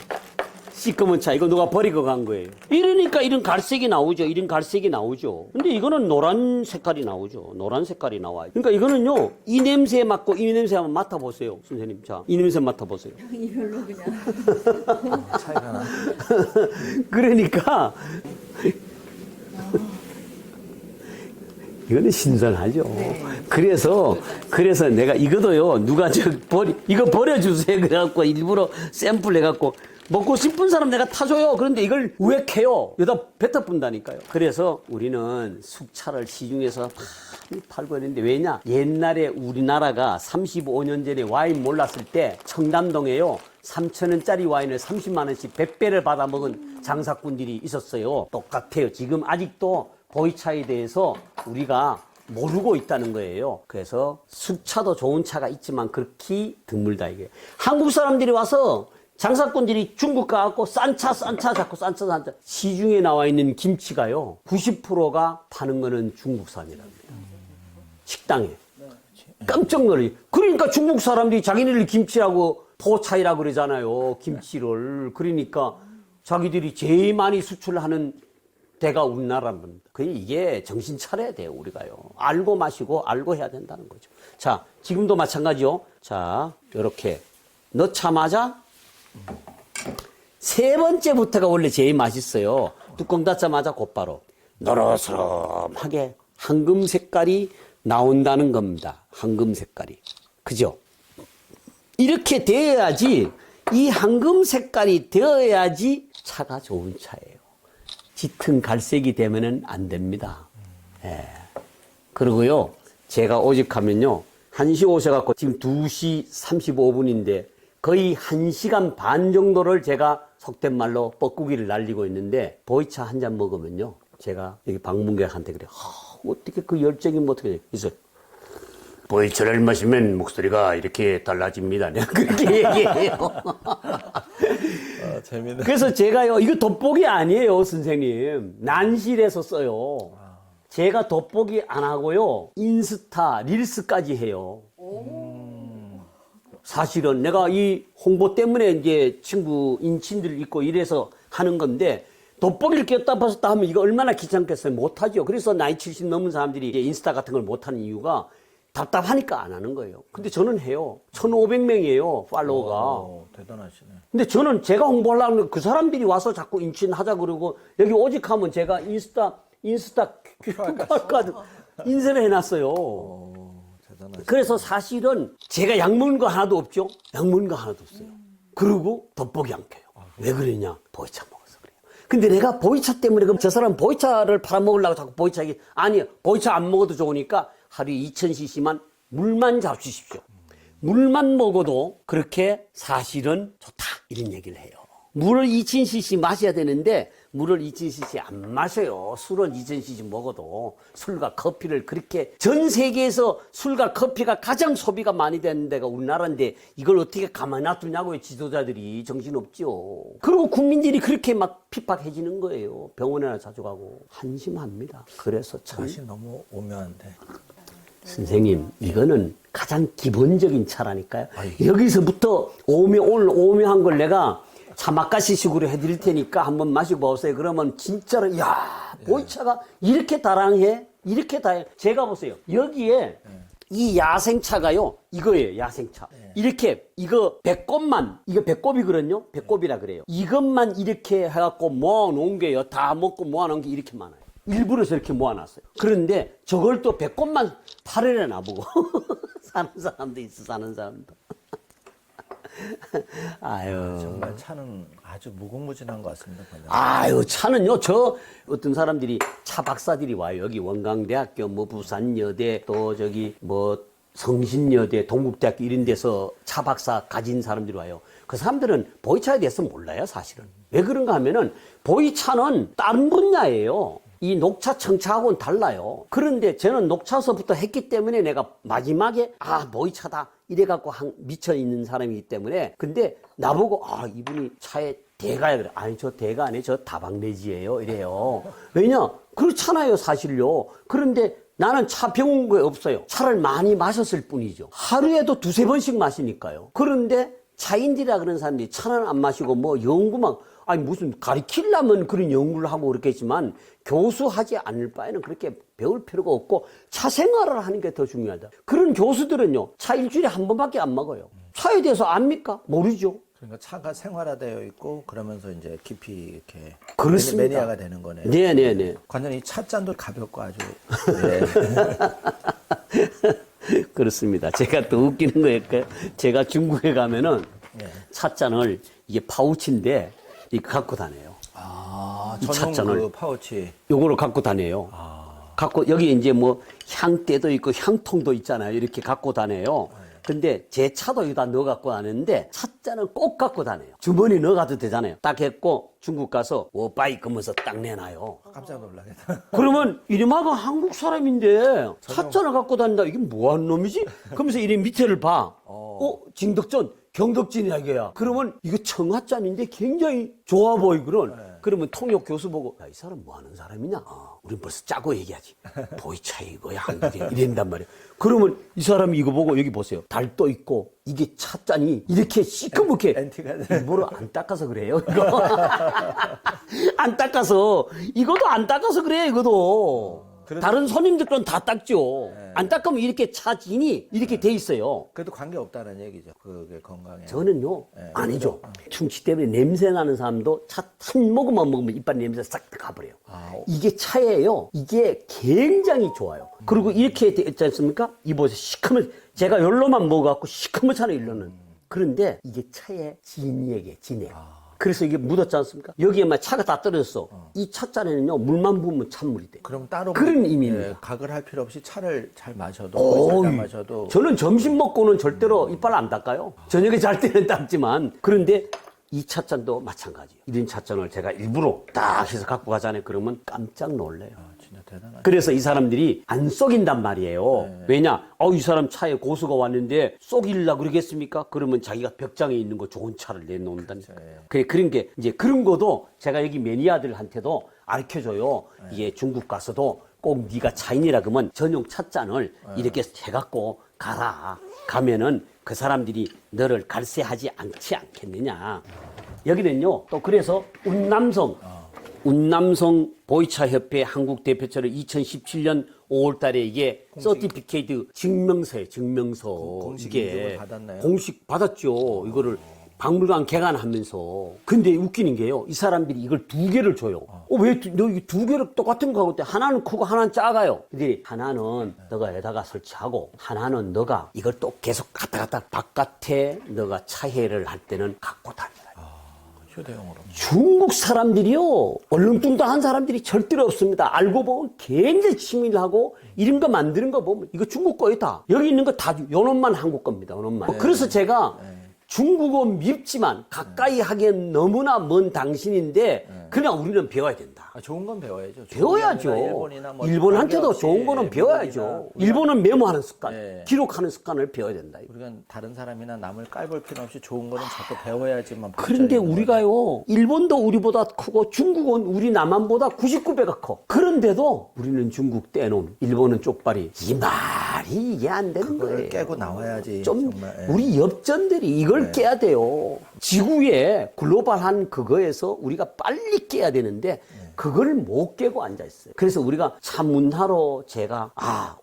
Speaker 2: 시꺼먼 차. 이거 누가 버리고 간 거예요. 이러니까 이런 갈색이 나오죠. 이런 갈색이 나오죠. 근데 이거는 노란 색깔이 나오죠. 노란 색깔이 나와요. 그러니까 이거는요, 이 냄새 맡고 이 냄새 한번 맡아보세요. 선생님. 자, 이 냄새 맡아보세요.
Speaker 3: 향이 별로 그냥.
Speaker 1: 차이가 나.
Speaker 2: 그러니까 이거는 신선하죠. 그래서 내가 이거도요, 누가 이거 버려주세요. 그래갖고 일부러 샘플 해갖고 먹고 싶은 사람 내가 타줘요. 그런데 이걸 왜 캐요? 여기다 뱉어 분다니까요. 그래서 우리는 숙차를 시중에서 많이 팔고 있는데 왜냐? 옛날에 우리나라가 35년 전에 와인 몰랐을 때 청담동에요, 3,000원짜리 와인을 30만 원씩 100배를 받아 먹은 장사꾼들이 있었어요. 똑같아요. 지금 아직도 보이차에 대해서 우리가 모르고 있다는 거예요. 그래서 숙차도 좋은 차가 있지만 그렇게 드물다 이게. 한국 사람들이 와서 장사꾼들이 중국 가갖고 싼 차 자꾸 싼 차. 시중에 나와 있는 김치가요, 90%가 파는 거는 중국산이랍니다. 식당에. 깜짝 놀라요. 그러니까 중국 사람들이 자기네들 김치라고 포차이라고 그러잖아요. 김치를. 그러니까 자기들이 제일 많이 수출하는 대가 우리나라입니다. 이게 정신 차려야 돼요, 우리가요. 알고 마시고 알고 해야 된다는 거죠. 자, 지금도 마찬가지요. 자, 요렇게 넣자마자 세 번째부터가 원래 제일 맛있어요. 뚜껑 닫자마자 곧바로 노릇스름하게 황금 색깔이 나온다는 겁니다. 황금 색깔이. 그죠? 이렇게 되어야지, 이 황금 색깔이 되어야지 차가 좋은 차예요. 짙은 갈색이 되면은 안 됩니다. 예. 그리고요, 제가 오직하면요, 1시 오셔갖고 지금 2시 35분인데 거의 1시간 반 정도를 제가 속된 말로 뻐꾸기를 날리고 있는데, 보이차 한 잔 먹으면요, 제가 여기 방문객한테 그래요. 어떻게 그 열정이 뭐 어떻게 있어요? 보이차를 마시면 목소리가 이렇게 달라집니다. 내가 그렇게 얘기해요.
Speaker 1: 아, 재밌네.
Speaker 2: 그래서 제가요, 이거 돋보기 아니에요, 선생님. 난실에서 써요. 제가 돋보기 안 하고요, 인스타, 릴스까지 해요. 사실은 내가 이 홍보 때문에 이제 친구, 인친들 있고 이래서 하는 건데, 돋보기를 꼈다 벗었다 하면 이거 얼마나 귀찮겠어요? 못하죠. 그래서 나이 70 넘은 사람들이 이제 인스타 같은 걸 못하는 이유가 답답하니까 안 하는 거예요. 근데 저는 해요. 1,500명이에요, 팔로워가.
Speaker 1: 오, 대단하시네.
Speaker 2: 근데 저는 제가 홍보하려는 거, 그 사람들이 와서 자꾸 인친하자 그러고, 여기 오직하면 제가 인스타 QR카드 인쇄를 해놨어요.
Speaker 1: 대단하시네.
Speaker 2: 그래서 사실은 제가 약먹는 거 하나도 없죠? 약먹는 거 하나도 없어요. 그리고 돋보기 안 켜요. 왜 그러냐? 보이차 먹어서 그래요. 근데 내가 보이차 때문에, 그럼 저 사람 보이차를 팔아먹으려고 자꾸 보이차 얘기, 아니요. 보이차 안 먹어도 좋으니까 하루에 2,000cc만 물만 잡수십시오. 물만 먹어도 그렇게 사실은 좋다, 이런 얘기를 해요. 물을 2,000cc 마셔야 되는데 물을 2,000cc 안 마셔요. 술은 2,000cc 먹어도. 술과 커피를 그렇게, 전 세계에서 술과 커피가 가장 소비가 많이 되는 데가 우리나라인데 이걸 어떻게 가만히 놔두냐고요, 지도자들이. 정신없죠. 그리고 국민들이 그렇게 막 핍박해지는 거예요. 병원에나 자주 가고. 한심합니다. 그래서 참,
Speaker 1: 맛이 너무 오묘한데.
Speaker 2: 선생님, 이거는 가장 기본적인 차라니까요. 여기서부터 오늘 오묘한 걸 내가 차맛가시식으로 해드릴 테니까 한번 마시고 보세요. 그러면 진짜로, 야, 보이차가 이렇게 다랑해? 이렇게 다해. 제가 보세요. 여기에 이 야생차가요, 이거예요, 야생차. 이렇게, 이거 배꼽만, 이거 배꼽이거든요? 배꼽이라 그래요. 이것만 이렇게 해갖고 모아놓은 게요, 다 먹고 모아놓은 게 이렇게 많아요. 일부러 저렇게 모아놨어요. 그런데 저걸 또 배꼽만 팔으려 나보고. 사는 사람도 있어, 사는 사람도. 아유.
Speaker 1: 정말 차는 아주 무궁무진한 것 같습니다.
Speaker 2: 아유, 차는요, 저 어떤 사람들이 차 박사들이 와요. 여기 원광대학교, 뭐 부산여대, 또 저기 뭐 성신여대, 동국대학교 이런 데서 차 박사 가진 사람들이 와요. 그 사람들은 보이차에 대해서 몰라요, 사실은. 왜 그런가 하면은 보이차는 다른 분야예요. 이 녹차, 청차하고는 달라요. 그런데 저는 녹차서부터 했기 때문에 내가 마지막에 보이차다 이래갖고 미쳐 있는 사람이기 때문에. 근데 나보고 이분이 차에 대가야 그래. 아니 저 대가 아니에요. 저 다방내지예요. 이래요. 왜냐? 그렇잖아요, 사실요. 그런데 나는 차 배운 거 없어요. 차를 많이 마셨을 뿐이죠. 하루에도 두세 번씩 마시니까요. 그런데 차인들이라 그런 사람들이 차는 안 마시고 뭐 연구만, 아니 무슨 가리키려면 그런 연구를 하고 그렇겠지만 교수하지 않을 바에는 그렇게 배울 필요가 없고 차 생활을 하는 게 더 중요하다. 그런 교수들은요, 차 일주일에 한 번밖에 안 먹어요. 차에 대해서 압니까? 모르죠.
Speaker 1: 그러니까 차가 생활화되어 있고 그러면서 이제 깊이 이렇게
Speaker 2: 그렇습니다.
Speaker 1: 매니아가 되는 거네요.
Speaker 2: 네네네.
Speaker 1: 관장님 이 찻잔도 가볍고 아주
Speaker 2: 그렇습니다. 제가 또 웃기는 거예요. 제가 중국에 가면은 찻잔을, 이게 파우치인데 이거 갖고 다녀요. 이
Speaker 1: 전용
Speaker 2: 찻잔을.
Speaker 1: 그 파우치.
Speaker 2: 요거를 갖고 다녀요. 갖고 여기 이제 뭐 향대도 있고 향통도 있잖아요. 이렇게 갖고 다녀요. 근데 제 차도 여기다 넣어 갖고 다니는데 찻잔은 꼭 갖고 다녀요. 주머니 넣어 가도 되잖아요. 딱 했고 중국 가서 워바이 그러면서 딱 내놔요.
Speaker 1: 깜짝 놀라겠다.
Speaker 2: 그러면 이름하고 한국 사람인데 찻잔을 갖고 다닌다. 이게 뭐하는 놈이지? 그러면서 이름 밑에를 봐. 진덕전, 경덕진이야 이거야. 그러면 이거 청화잔인데 굉장히 좋아 보이거든. 그러면 통역 교수 보고, 야, 이 사람 뭐 하는 사람이냐? 우린 벌써 짜고 얘기하지. 보이차 이거야, 한국에. 이런단 말이야. 그러면 이 사람이 이거 보고, 여기 보세요. 달도 있고, 이게 찻잔이 이렇게 시커멓게. 일부러 안 닦아서 그래요, 이거. 안 닦아서. 이것도 안 닦아서 그래, 이것도. 다른 손님들은 다 닦죠. 안 닦으면 이렇게 차진이 이렇게 돼 있어요.
Speaker 1: 그래도 관계 없다는 얘기죠. 그게 건강에.
Speaker 2: 저는요, 아니죠. 충치 때문에 냄새 나는 사람도 차 한 모금만 먹으면 이빨 냄새 싹 다 가버려요. 이게 차예요. 이게 굉장히 좋아요. 그리고 이렇게 돼 있지 않습니까? 이보세요. 시커먼, 제가 열로만 먹어갖고 시커멓잖아요, 일로는. 그런데 이게 차의 진액이에요, 진액. 그래서 이게 묻었지 않습니까? 여기에 막 차가 다 떨어졌어. 이 찻잔에는요, 물만 부으면 찬물이 돼.
Speaker 1: 그럼 따로
Speaker 2: 그런 의미입니다.
Speaker 1: 각을 할 필요 없이 차를 잘 마셔도 잘 마셔도
Speaker 2: 저는 점심 먹고는 절대로 이빨 안 닦아요. 저녁에 잘 때는 닦지만. 그런데 이 찻잔도 마찬가지예요. 이런 찻잔을 제가 일부러 딱 해서 갖고 가잖아요. 그러면 깜짝 놀래요.
Speaker 1: 진짜 대단하다.
Speaker 2: 그래서 이 사람들이 안 속인단 말이에요. 왜냐? 이 사람 차에 고수가 왔는데 속이려고 그러겠습니까? 그러면 자기가 벽장에 있는 거 좋은 차를 내놓는다니까. 그런 게, 이제 그런 것도 제가 여기 매니아들한테도 가르쳐줘요. 이게 중국 가서도 꼭 네가 차인이라 그러면 전용 찻잔을 이렇게 해갖고 가라. 가면은 그 사람들이 너를 갈세하지 않지 않겠느냐. 여기는요, 또 그래서 운남성 보이차협회 한국 대표처를 2017년 5월 달에 이게 서티피케이트 증명서예요, 증명서.
Speaker 1: 공식
Speaker 2: 이게
Speaker 1: 인증을 받았나요?
Speaker 2: 공식 받았죠. 이거를 박물관 개관하면서. 근데 웃기는 게요, 이 사람들이 이걸 두 개를 줘요. 왜 너 이 두 개를 똑같은 거 하고 때 하나는 크고 하나는 작아요. 근데 하나는 너가 여기다가 설치하고 하나는 너가 이걸 또 계속 갔다 바깥에 너가 차회를 할 때는 갖고 다녀라.
Speaker 1: 휴대용으로.
Speaker 2: 중국 사람들이요, 얼렁뚱땅한 사람들이 절대로 없습니다. 알고 보면 굉장히 치밀하고 이런 거 만드는 거 보면 이거 중국 거예요 다. 여기 있는 거 다 요놈만 한국 겁니다. 요놈만. 그래서 제가 중국어 밉지만 가까이 하기엔 너무나 먼 당신인데 그냥 우리는 배워야 된다.
Speaker 1: 좋은 건 배워야죠.
Speaker 2: 배워야죠.
Speaker 1: 일본이나 뭐
Speaker 2: 일본한테도 좋은 거는 배워야죠. 일본은 메모하는 습관,
Speaker 1: 네.
Speaker 2: 기록하는 습관을 배워야 된다.
Speaker 1: 우리가 다른 사람이나 남을 깔볼 필요 없이 좋은 거는 자꾸 배워야지만.
Speaker 2: 그런데 우리가요, 일본도 우리보다 크고 중국은 우리 남한보다 99배가 커. 그런데도 우리는 중국 떼놈, 일본은 쪽발이. 이 말이 이게 안 되는
Speaker 1: 그거를
Speaker 2: 거예요.
Speaker 1: 깨고 나와야지.
Speaker 2: 좀
Speaker 1: 정말.
Speaker 2: 우리 엽전들이 이걸 깨야 돼요. 지구의 글로벌한 그거에서 우리가 빨리 깨야 되는데 그걸 못 깨고 앉아있어요. 그래서 우리가 차문화로 제가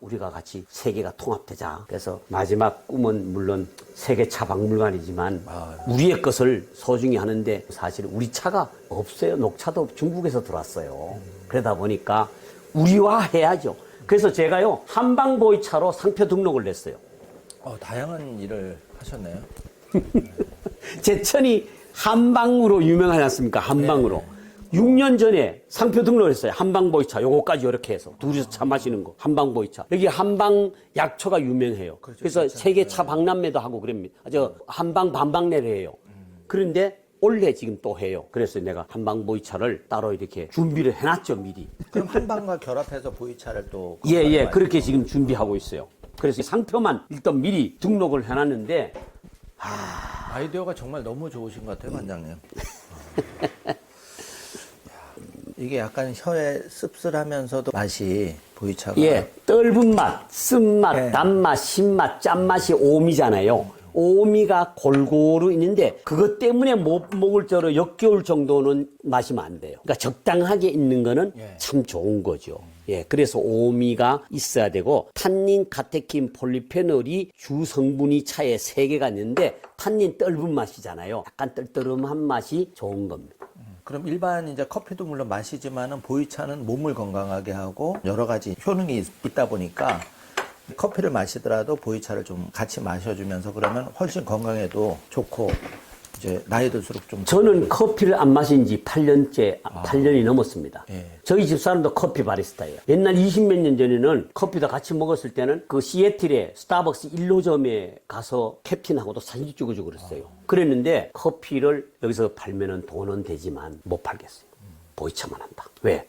Speaker 2: 우리가 같이 세계가 통합되자. 그래서 마지막 꿈은 물론 세계 차 박물관이지만 우리의 것을 소중히 하는데 사실 우리 차가 없어요. 녹차도 중국에서 들어왔어요. 그러다 보니까 우리화해야죠. 그래서 제가요 한방보이차로 상표 등록을 냈어요.
Speaker 1: 다양한 일을 하셨네요.
Speaker 2: 제천이 한방으로 유명하지 않습니까? 한방으로. 6년 전에 상표 등록을 했어요. 한방보이차 요거까지 이렇게 해서 둘이서 차 마시는 거 한방보이차. 여기 한방 약초가 유명해요. 그래서 세계 차 박람회도 하고 그럽니다. 한방 반박내를 해요. 그런데 올해 지금 또 해요. 그래서 내가 한방보이차를 따로 이렇게 준비를 해놨죠, 미리.
Speaker 1: 그럼 한방과 결합해서 보이차를 또
Speaker 2: 예, 그렇게 지금 준비하고 있어요. 그래서 상표만 일단 미리 등록을 해놨는데
Speaker 1: 아이디어가 정말 너무 좋으신 것 같아요, 관장님. 이게 약간 혀에 씁쓸하면서도 맛이 보이차가
Speaker 2: 떫은 맛, 쓴맛, 단맛, 신맛, 짠맛이 오미잖아요. 오미가 골고루 있는데 그것 때문에 못 먹을 정도로 역겨울 정도는 마시면 안 돼요. 그러니까 적당하게 있는 거는 참 좋은 거죠. 그래서 오미가 있어야 되고 탄닌, 카테킨, 폴리페놀이 주 성분이 차에 3개가 있는데 탄닌 떫은 맛이잖아요. 약간 떨떠름한 맛이 좋은 겁니다.
Speaker 1: 그럼 일반 이제 커피도 물론 마시지만은 보이차는 몸을 건강하게 하고 여러 가지 효능이 있다 보니까 커피를 마시더라도 보이차를 좀 같이 마셔주면서 그러면 훨씬 건강에도 좋고 이제 나이 들수록 좀
Speaker 2: 저는 커피를 안 마신 지 8년이 넘었습니다. 저희 집사람도 커피 바리스타예요. 옛날 20몇 년 전에는 커피도 같이 먹었을 때는 그 시애틀에 스타벅스 1호점에 가서 캡틴하고도 사진 찍어주고 그랬어요. 그랬는데 커피를 여기서 팔면은 돈은 되지만 못 팔겠어요. 보이차만 한다. 왜?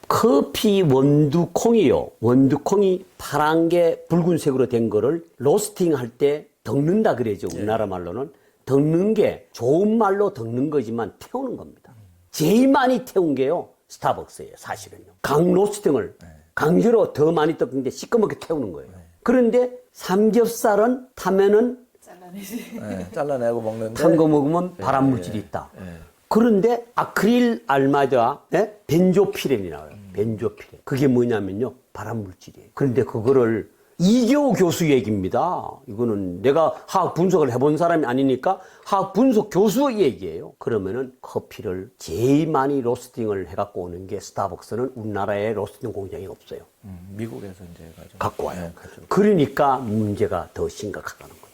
Speaker 2: 커피 원두콩이요. 원두콩이 파란 게 붉은색으로 된 거를 로스팅 할 때 덕는다 그래죠. 우리나라 말로는. 덕는 게 좋은 말로 덕는 거지만 태우는 겁니다. 제일 많이 태운 게요. 스타벅스예요. 사실은요. 강로스팅을 강제로 더 많이 덕는데 시꺼멓게 태우는 거예요. 그런데 삼겹살은 타면은
Speaker 1: 잘라내고 먹는데
Speaker 2: 탄 거 먹으면 발암물질이 있다. 그런데 아크릴 알마드와 벤조피렌이 나와요. 벤조피렌. 그게 뭐냐면요. 발암물질이에요. 그런데 그거를 이교 교수 얘기입니다. 이거는 내가 화학 분석을 해본 사람이 아니니까 화학 분석 교수 얘기예요. 그러면은 커피를 제일 많이 로스팅을 해갖고 오는 게 스타벅스는 우리나라에 로스팅 공장이 없어요.
Speaker 1: 미국에서 이제
Speaker 2: 갖고 와요. 그러니까 문제가 더 심각하다는 거죠.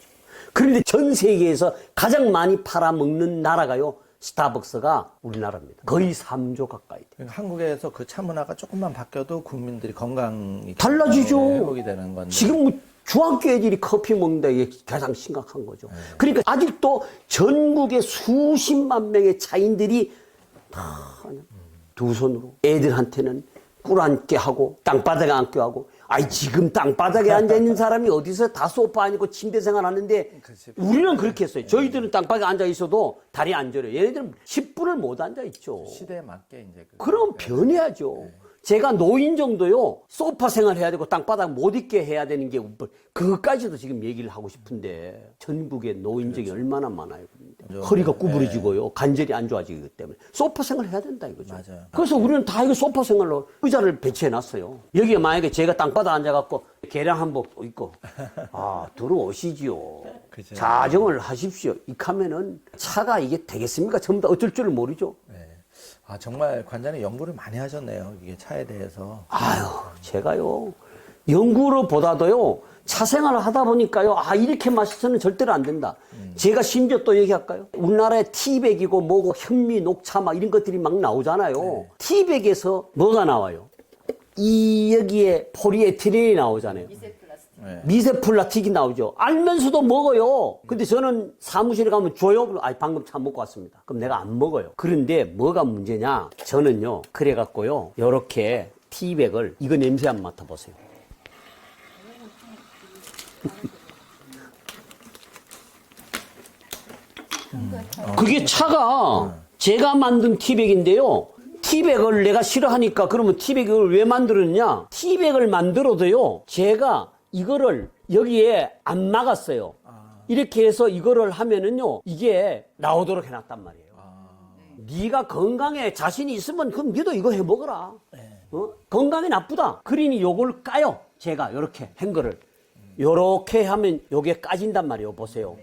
Speaker 2: 그런데 전 세계에서 가장 많이 팔아먹는 나라가요. 스타벅스가 우리나라입니다. 거의 3조 가까이 돼요.
Speaker 1: 그러니까 한국에서 그 차 문화가 조금만 바뀌어도 국민들이 건강이
Speaker 2: 달라지죠.
Speaker 1: 회복이 되는 건데.
Speaker 2: 지금 중학교 애들이 커피 먹는다 이게 가장 심각한 거죠. 그러니까 아직도 전국에 수십만 명의 차인들이 다 두 손으로 애들한테는 꿀 앉게 하고 땅바닥에 앉게 하고 지금 땅바닥에 앉아있는 사람이 어디서 다 소파 아니고 침대 생활하는데 우리는 그렇게 했어요. 저희들은 땅바닥에 앉아있어도 다리 안 저려요. 얘네들은 10분을 못 앉아있죠.
Speaker 1: 시대에 맞게 이제.
Speaker 2: 그럼 변해야죠. 제가 노인 정도요, 소파 생활 해야 되고 땅바닥 못 있게 해야 되는 게, 그것까지도 지금 얘기를 하고 싶은데, 전국에 노인정이 얼마나 많아요. 허리가 구부러지고요, 관절이 안 좋아지기 때문에. 소파 생활 해야 된다 이거죠.
Speaker 1: 맞아요.
Speaker 2: 그래서 우리는 다 이거 소파 생활로 의자를 배치해 놨어요. 여기에 만약에 제가 땅바닥 앉아갖고, 계량 한복 입고, 들어오시지요.
Speaker 1: 그죠.
Speaker 2: 자정을 하십시오. 이카면은 차가 이게 되겠습니까? 전부 다 어쩔 줄을 모르죠.
Speaker 1: 정말 관장님 연구를 많이 하셨네요. 이게 차에 대해서.
Speaker 2: 제가요, 연구를 보다도요, 차 생활을 하다 보니까요, 이렇게 마셔서는 절대로 안 된다. 제가 심지어 또 얘기할까요? 우리나라에 티백이고 뭐고 현미, 녹차 막 이런 것들이 막 나오잖아요. 티백에서 뭐가 나와요? 여기에 포리에틸렌이 나오잖아요. 미세플라스틱이 나오죠. 알면서도 먹어요. 근데 저는 사무실에 가면 줘요. 방금 차 먹고 왔습니다. 그럼 내가 안 먹어요. 그런데 뭐가 문제냐? 저는요, 그래갖고요, 요렇게 티백을, 이거 냄새 한번 맡아보세요. 그게 차가 제가 만든 티백인데요. 티백을 내가 싫어하니까 그러면 티백을 왜 만들었냐? 티백을 만들어도요, 제가 이거를 여기에 안 막았어요. 이렇게 해서 이거를 하면은요, 이게 나오도록 해놨단 말이에요. 네가 건강에 자신이 있으면 그럼 너도 이거 해 먹어라. 건강이 나쁘다. 그러니 요걸 까요. 제가 요렇게 행거를 요렇게 하면 요게 까진단 말이에요. 보세요.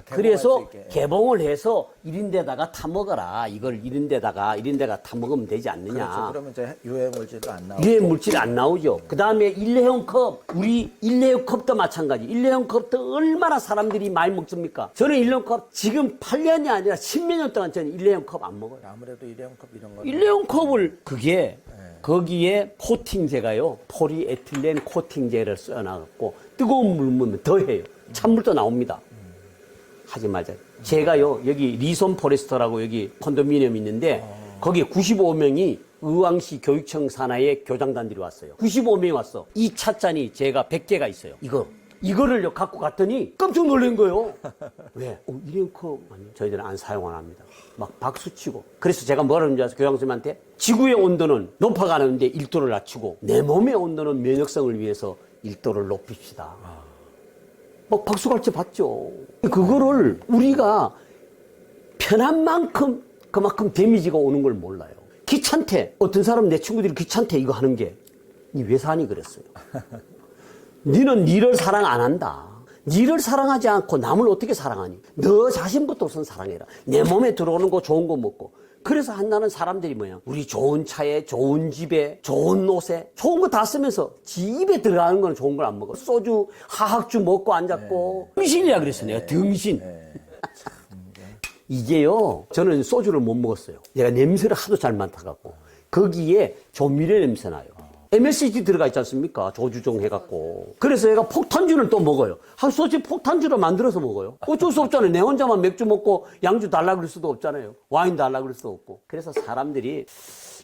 Speaker 2: 그래서 개봉을 해서 이런 데다가 타 먹어라. 이걸 이런 데가 타 먹으면 되지 않느냐.
Speaker 1: 그렇죠. 그러면 이제 유해 물질도 안 나오고.
Speaker 2: 유해 물질이 안 나오죠. 그 다음에 일회용 컵, 우리 일회용 컵도 마찬가지. 일회용 컵도 얼마나 사람들이 많이 먹습니까? 저는 일회용 컵 지금 8년이 아니라 10몇 년 동안 저는 일회용 컵 안 먹어요.
Speaker 1: 아무래도 일회용 컵 이런 거.
Speaker 2: 일회용 컵을 그게 거기에 코팅제가요. 폴리에틸렌 코팅제를 써놔갖고 뜨거운 물 넣으면 더 해요. 찬물도 나옵니다. 하지 말자. 제가요, 여기 리손 포레스터라고 여기 콘도미니엄 있는데, 거기에 95명이 의왕시 교육청 산하의 교장단들이 왔어요. 95명이 왔어. 이 찻잔이 제가 100개가 있어요. 이거를 갖고 갔더니 깜짝 놀란 거예요. 왜? 일회용 컵 아니요. 저희들은 안 사용 안 합니다. 막 박수치고. 그래서 제가 뭐라 그러는지 아세요? 교장 선생님한테 지구의 온도는 높아가는데 1도를 낮추고 내 몸의 온도는 면역성을 위해서 1도를 높입시다. 막 박수갈채 받죠. 그거를 우리가 편한 만큼 그만큼 데미지가 오는 걸 몰라요. 귀찮대. 어떤 사람 내 친구들이 귀찮대 이거 하는 게. 니 왜 사니 그랬어요. 니는 니를 사랑 안 한다. 니를 사랑하지 않고 남을 어떻게 사랑하니? 너 자신부터 우선 사랑해라. 내 몸에 들어오는 거 좋은 거 먹고. 그래서 한나는 사람들이 뭐야? 우리 좋은 차에, 좋은 집에, 좋은 옷에, 좋은 거 다 쓰면서 지 입에 들어가는 거는 좋은 걸 안 먹어. 소주, 하학주 먹고 앉았고. 등신이라 그랬어, 내가. 등신. 이게요, 저는 소주를 못 먹었어요. 내가 냄새를 하도 잘 맡아갖고. 거기에 조미료 냄새 나요. MSG 들어가 있지 않습니까? 조주종 해갖고. 그래서 얘가 폭탄주를 또 먹어요. 솔직히 폭탄주를 만들어서 먹어요. 어쩔 수 없잖아요. 내 혼자만 맥주 먹고 양주 달라 그럴 수도 없잖아요. 와인 달라 그럴 수도 없고. 그래서 사람들이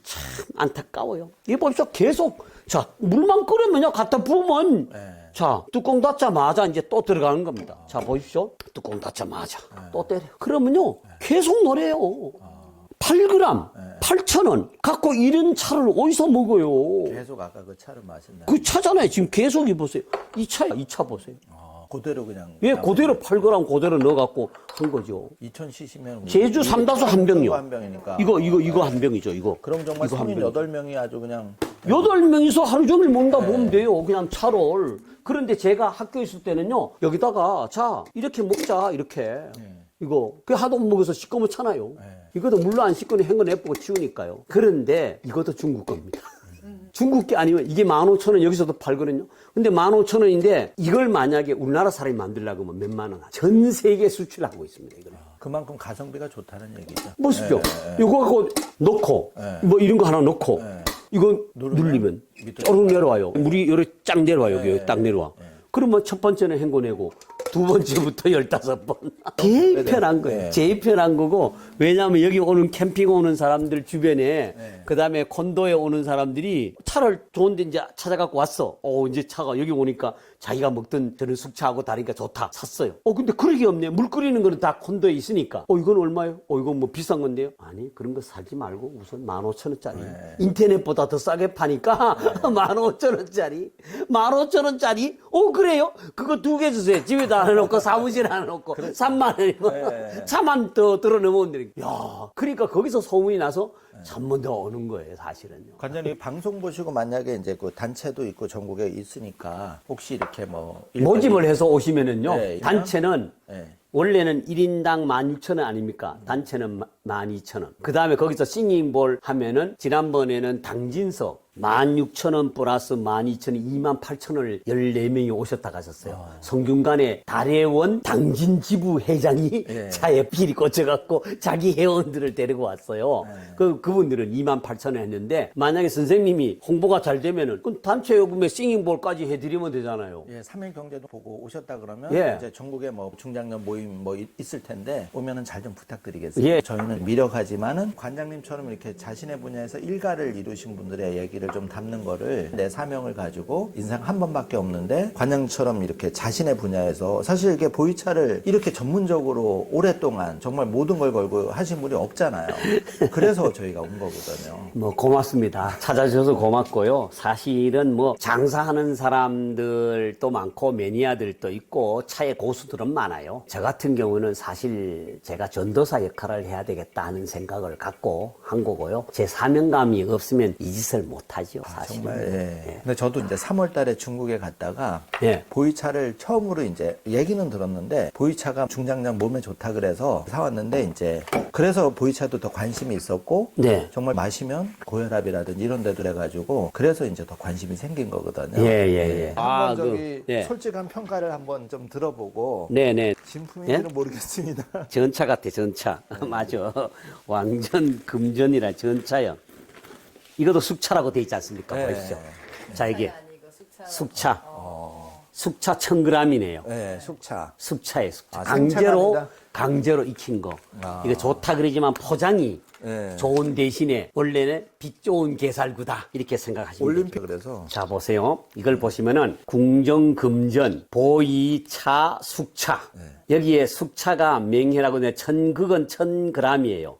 Speaker 2: 참 안타까워요. 이거 보십시오. 계속, 자, 물만 끓으면요. 갖다 부으면, 자, 뚜껑 닫자마자 이제 또 들어가는 겁니다. 자, 보십시오. 뚜껑 닫자마자 또 때려. 그러면요. 계속 노래요. 8g, 8,000원 갖고 이런 차를 어디서 먹어요?
Speaker 1: 계속 아까 그 차를 마신다.
Speaker 2: 그 차잖아요. 지금 계속 입으세요. 이 차 보세요.
Speaker 1: 그대로 그냥.
Speaker 2: 예, 그대로 8g 그대로 넣어갖고 한 거죠.
Speaker 1: 2000cc면.
Speaker 2: 제주 삼다수 한 병요.
Speaker 1: 한 병이니까.
Speaker 2: 이거 한 병이죠, 이거.
Speaker 1: 그럼 정말
Speaker 2: 이거
Speaker 1: 성인
Speaker 2: 한 병.
Speaker 1: 8명이 아주 그냥.
Speaker 2: 8명이서 하루 종일 먹는다 보면 돼요. 그냥 차를. 그런데 제가 학교에 있을 때는요, 여기다가, 자, 이렇게 먹자, 이렇게. 이거, 그 하도 못 먹어서 시꺼멓잖아요. 이것도 물로 안 씻고는 헹궈 내쁘고 치우니까요. 그런데 이것도 중국 겁니다. 중국 게 아니면 이게 15,000원 여기서도 팔거든요. 근데 15,000원인데 이걸 만약에 우리나라 사람이 만들려고 하면 몇만 원. 전 세계 수출하고 있습니다. 이거는.
Speaker 1: 그만큼 가성비가 좋다는 얘기죠.
Speaker 2: 보십시오. 이거 갖고 넣고 뭐 이런 거 하나 넣고 이거 누르면 쪼르륵 내려와요. 물이 요렇게 쫙 내려와요. 여기 딱 내려와. 그러면 첫 번째는 헹궈내고 두 번째부터 15번. 제일 편한 거예요. 제일 편한 거고, 왜냐하면 여기 오는 캠핑 오는 사람들 주변에, 그 다음에 콘도에 오는 사람들이 차를 좋은데 이제 찾아갖고 왔어. 이제 차가 여기 오니까 자기가 먹던 저는 숙차하고 다르니까 좋다. 샀어요. 근데 그럴 게 없네. 물 끓이는 거는 다 콘도에 있으니까. 이건 얼마예요? 이건 뭐 비싼 건데요? 아니, 그런 거 사지 말고 우선 15,000원짜리. 인터넷보다 더 싸게 파니까 15,000원짜리. 15,000원짜리? 그래요? 그거 2개 주세요. 집에다 하나 놓고 사무실에 하나 놓고 3만 원이면 차만 더 들어 넣으면 되니까. 야, 그러니까 거기서 소문이 나서 잠만 더 오는 거예요, 사실은요.
Speaker 1: 관장님 방송 보시고 만약에 이제 그 단체도 있고 전국에 있으니까 혹시 이렇게 뭐
Speaker 2: 모집을 해서 오시면은요.
Speaker 1: 네,
Speaker 2: 단체는
Speaker 1: 네.
Speaker 2: 원래는 1인당 16,000원 아닙니까? 단체는 12,000원. 그 다음에 거기서 싱잉볼 하면은 지난번에는 당진석 16,000원 플러스 12,000원, 28,000원을 14명이 오셨다 가셨어요. 성균관에 달해원 당진 지부 회장이 차에 비리 꽂혀갖고 자기 회원들을 데리고 왔어요. 그분들은 28,000원 했는데 만약에 선생님이 홍보가 잘 되면은 그 단체 요금에 싱잉볼까지 해드리면 되잖아요.
Speaker 1: 예, 3일 경제도 보고 오셨다 그러면
Speaker 2: 예.
Speaker 1: 이제 전국에 뭐 중장년 모임 뭐 있을 텐데 오면은 잘 좀 부탁드리겠습니다. 저희는 미력하지만은 관장님처럼 이렇게 자신의 분야에서 일가를 이루신 분들의 얘기를 좀 담는 거를 내 사명을 가지고 인생 한 번밖에 없는데 관장님처럼 이렇게 자신의 분야에서 사실 이게 보이차를 이렇게 전문적으로 오랫동안 정말 모든 걸 걸고 하신 분이 없잖아요. 그래서 저희가 온 거거든요.
Speaker 2: 뭐 고맙습니다. 찾아주셔서 고맙고요. 사실은 뭐 장사하는 사람들도 많고 매니아들도 있고 차의 고수들은 많아요. 저 같은 경우는 사실 제가 전도사 역할을 해야 되기 되겠다 하는 생각을 갖고 한 거고요. 제 사명감이 없으면 이 짓을 못하죠, 사실은.
Speaker 1: 정말, 예. 근데 저도 이제 3월 달에 중국에 갔다가
Speaker 2: 예.
Speaker 1: 보이차를 처음으로 이제 얘기는 들었는데 보이차가 중장장 몸에 좋다 그래서 사왔는데 이제 그래서 보이차도 더 관심이 있었고
Speaker 2: 네.
Speaker 1: 정말 마시면 고혈압이라든지 이런 데도 해가지고 그래서 이제 더 관심이 생긴 거거든요.
Speaker 2: 예.
Speaker 1: 한번 저기
Speaker 2: 예.
Speaker 1: 솔직한 평가를 한번 좀 들어보고
Speaker 2: 네네.
Speaker 1: 진품인지는
Speaker 2: 예?
Speaker 1: 모르겠습니다.
Speaker 2: 전차 같아, 전차. 맞아. 왕전, 금전이라 전차요. 이것도 숙차라고 돼 있지 않습니까?
Speaker 1: 네.
Speaker 2: 보십시오. 자, 이게
Speaker 3: 아니고 숙차.
Speaker 2: 숙차. 숙차 1000g이네요.
Speaker 1: 네, 숙차.
Speaker 2: 숙차에 숙차.
Speaker 1: 아, 생차가
Speaker 2: 강제로,
Speaker 1: 아니다?
Speaker 2: 강제로 익힌 거.
Speaker 1: 아.
Speaker 2: 이거 좋다 그러지만 포장이
Speaker 1: 네.
Speaker 2: 좋은 대신에 원래는 빛 좋은 게살구다. 이렇게 생각하시면
Speaker 1: 올림픽
Speaker 2: 되죠.
Speaker 1: 그래서
Speaker 2: 자, 보세요. 이걸 보시면은 궁정금전, 보이차, 숙차. 여기에 숙차가 명혜라고 하는데 천극은 1000g이에요.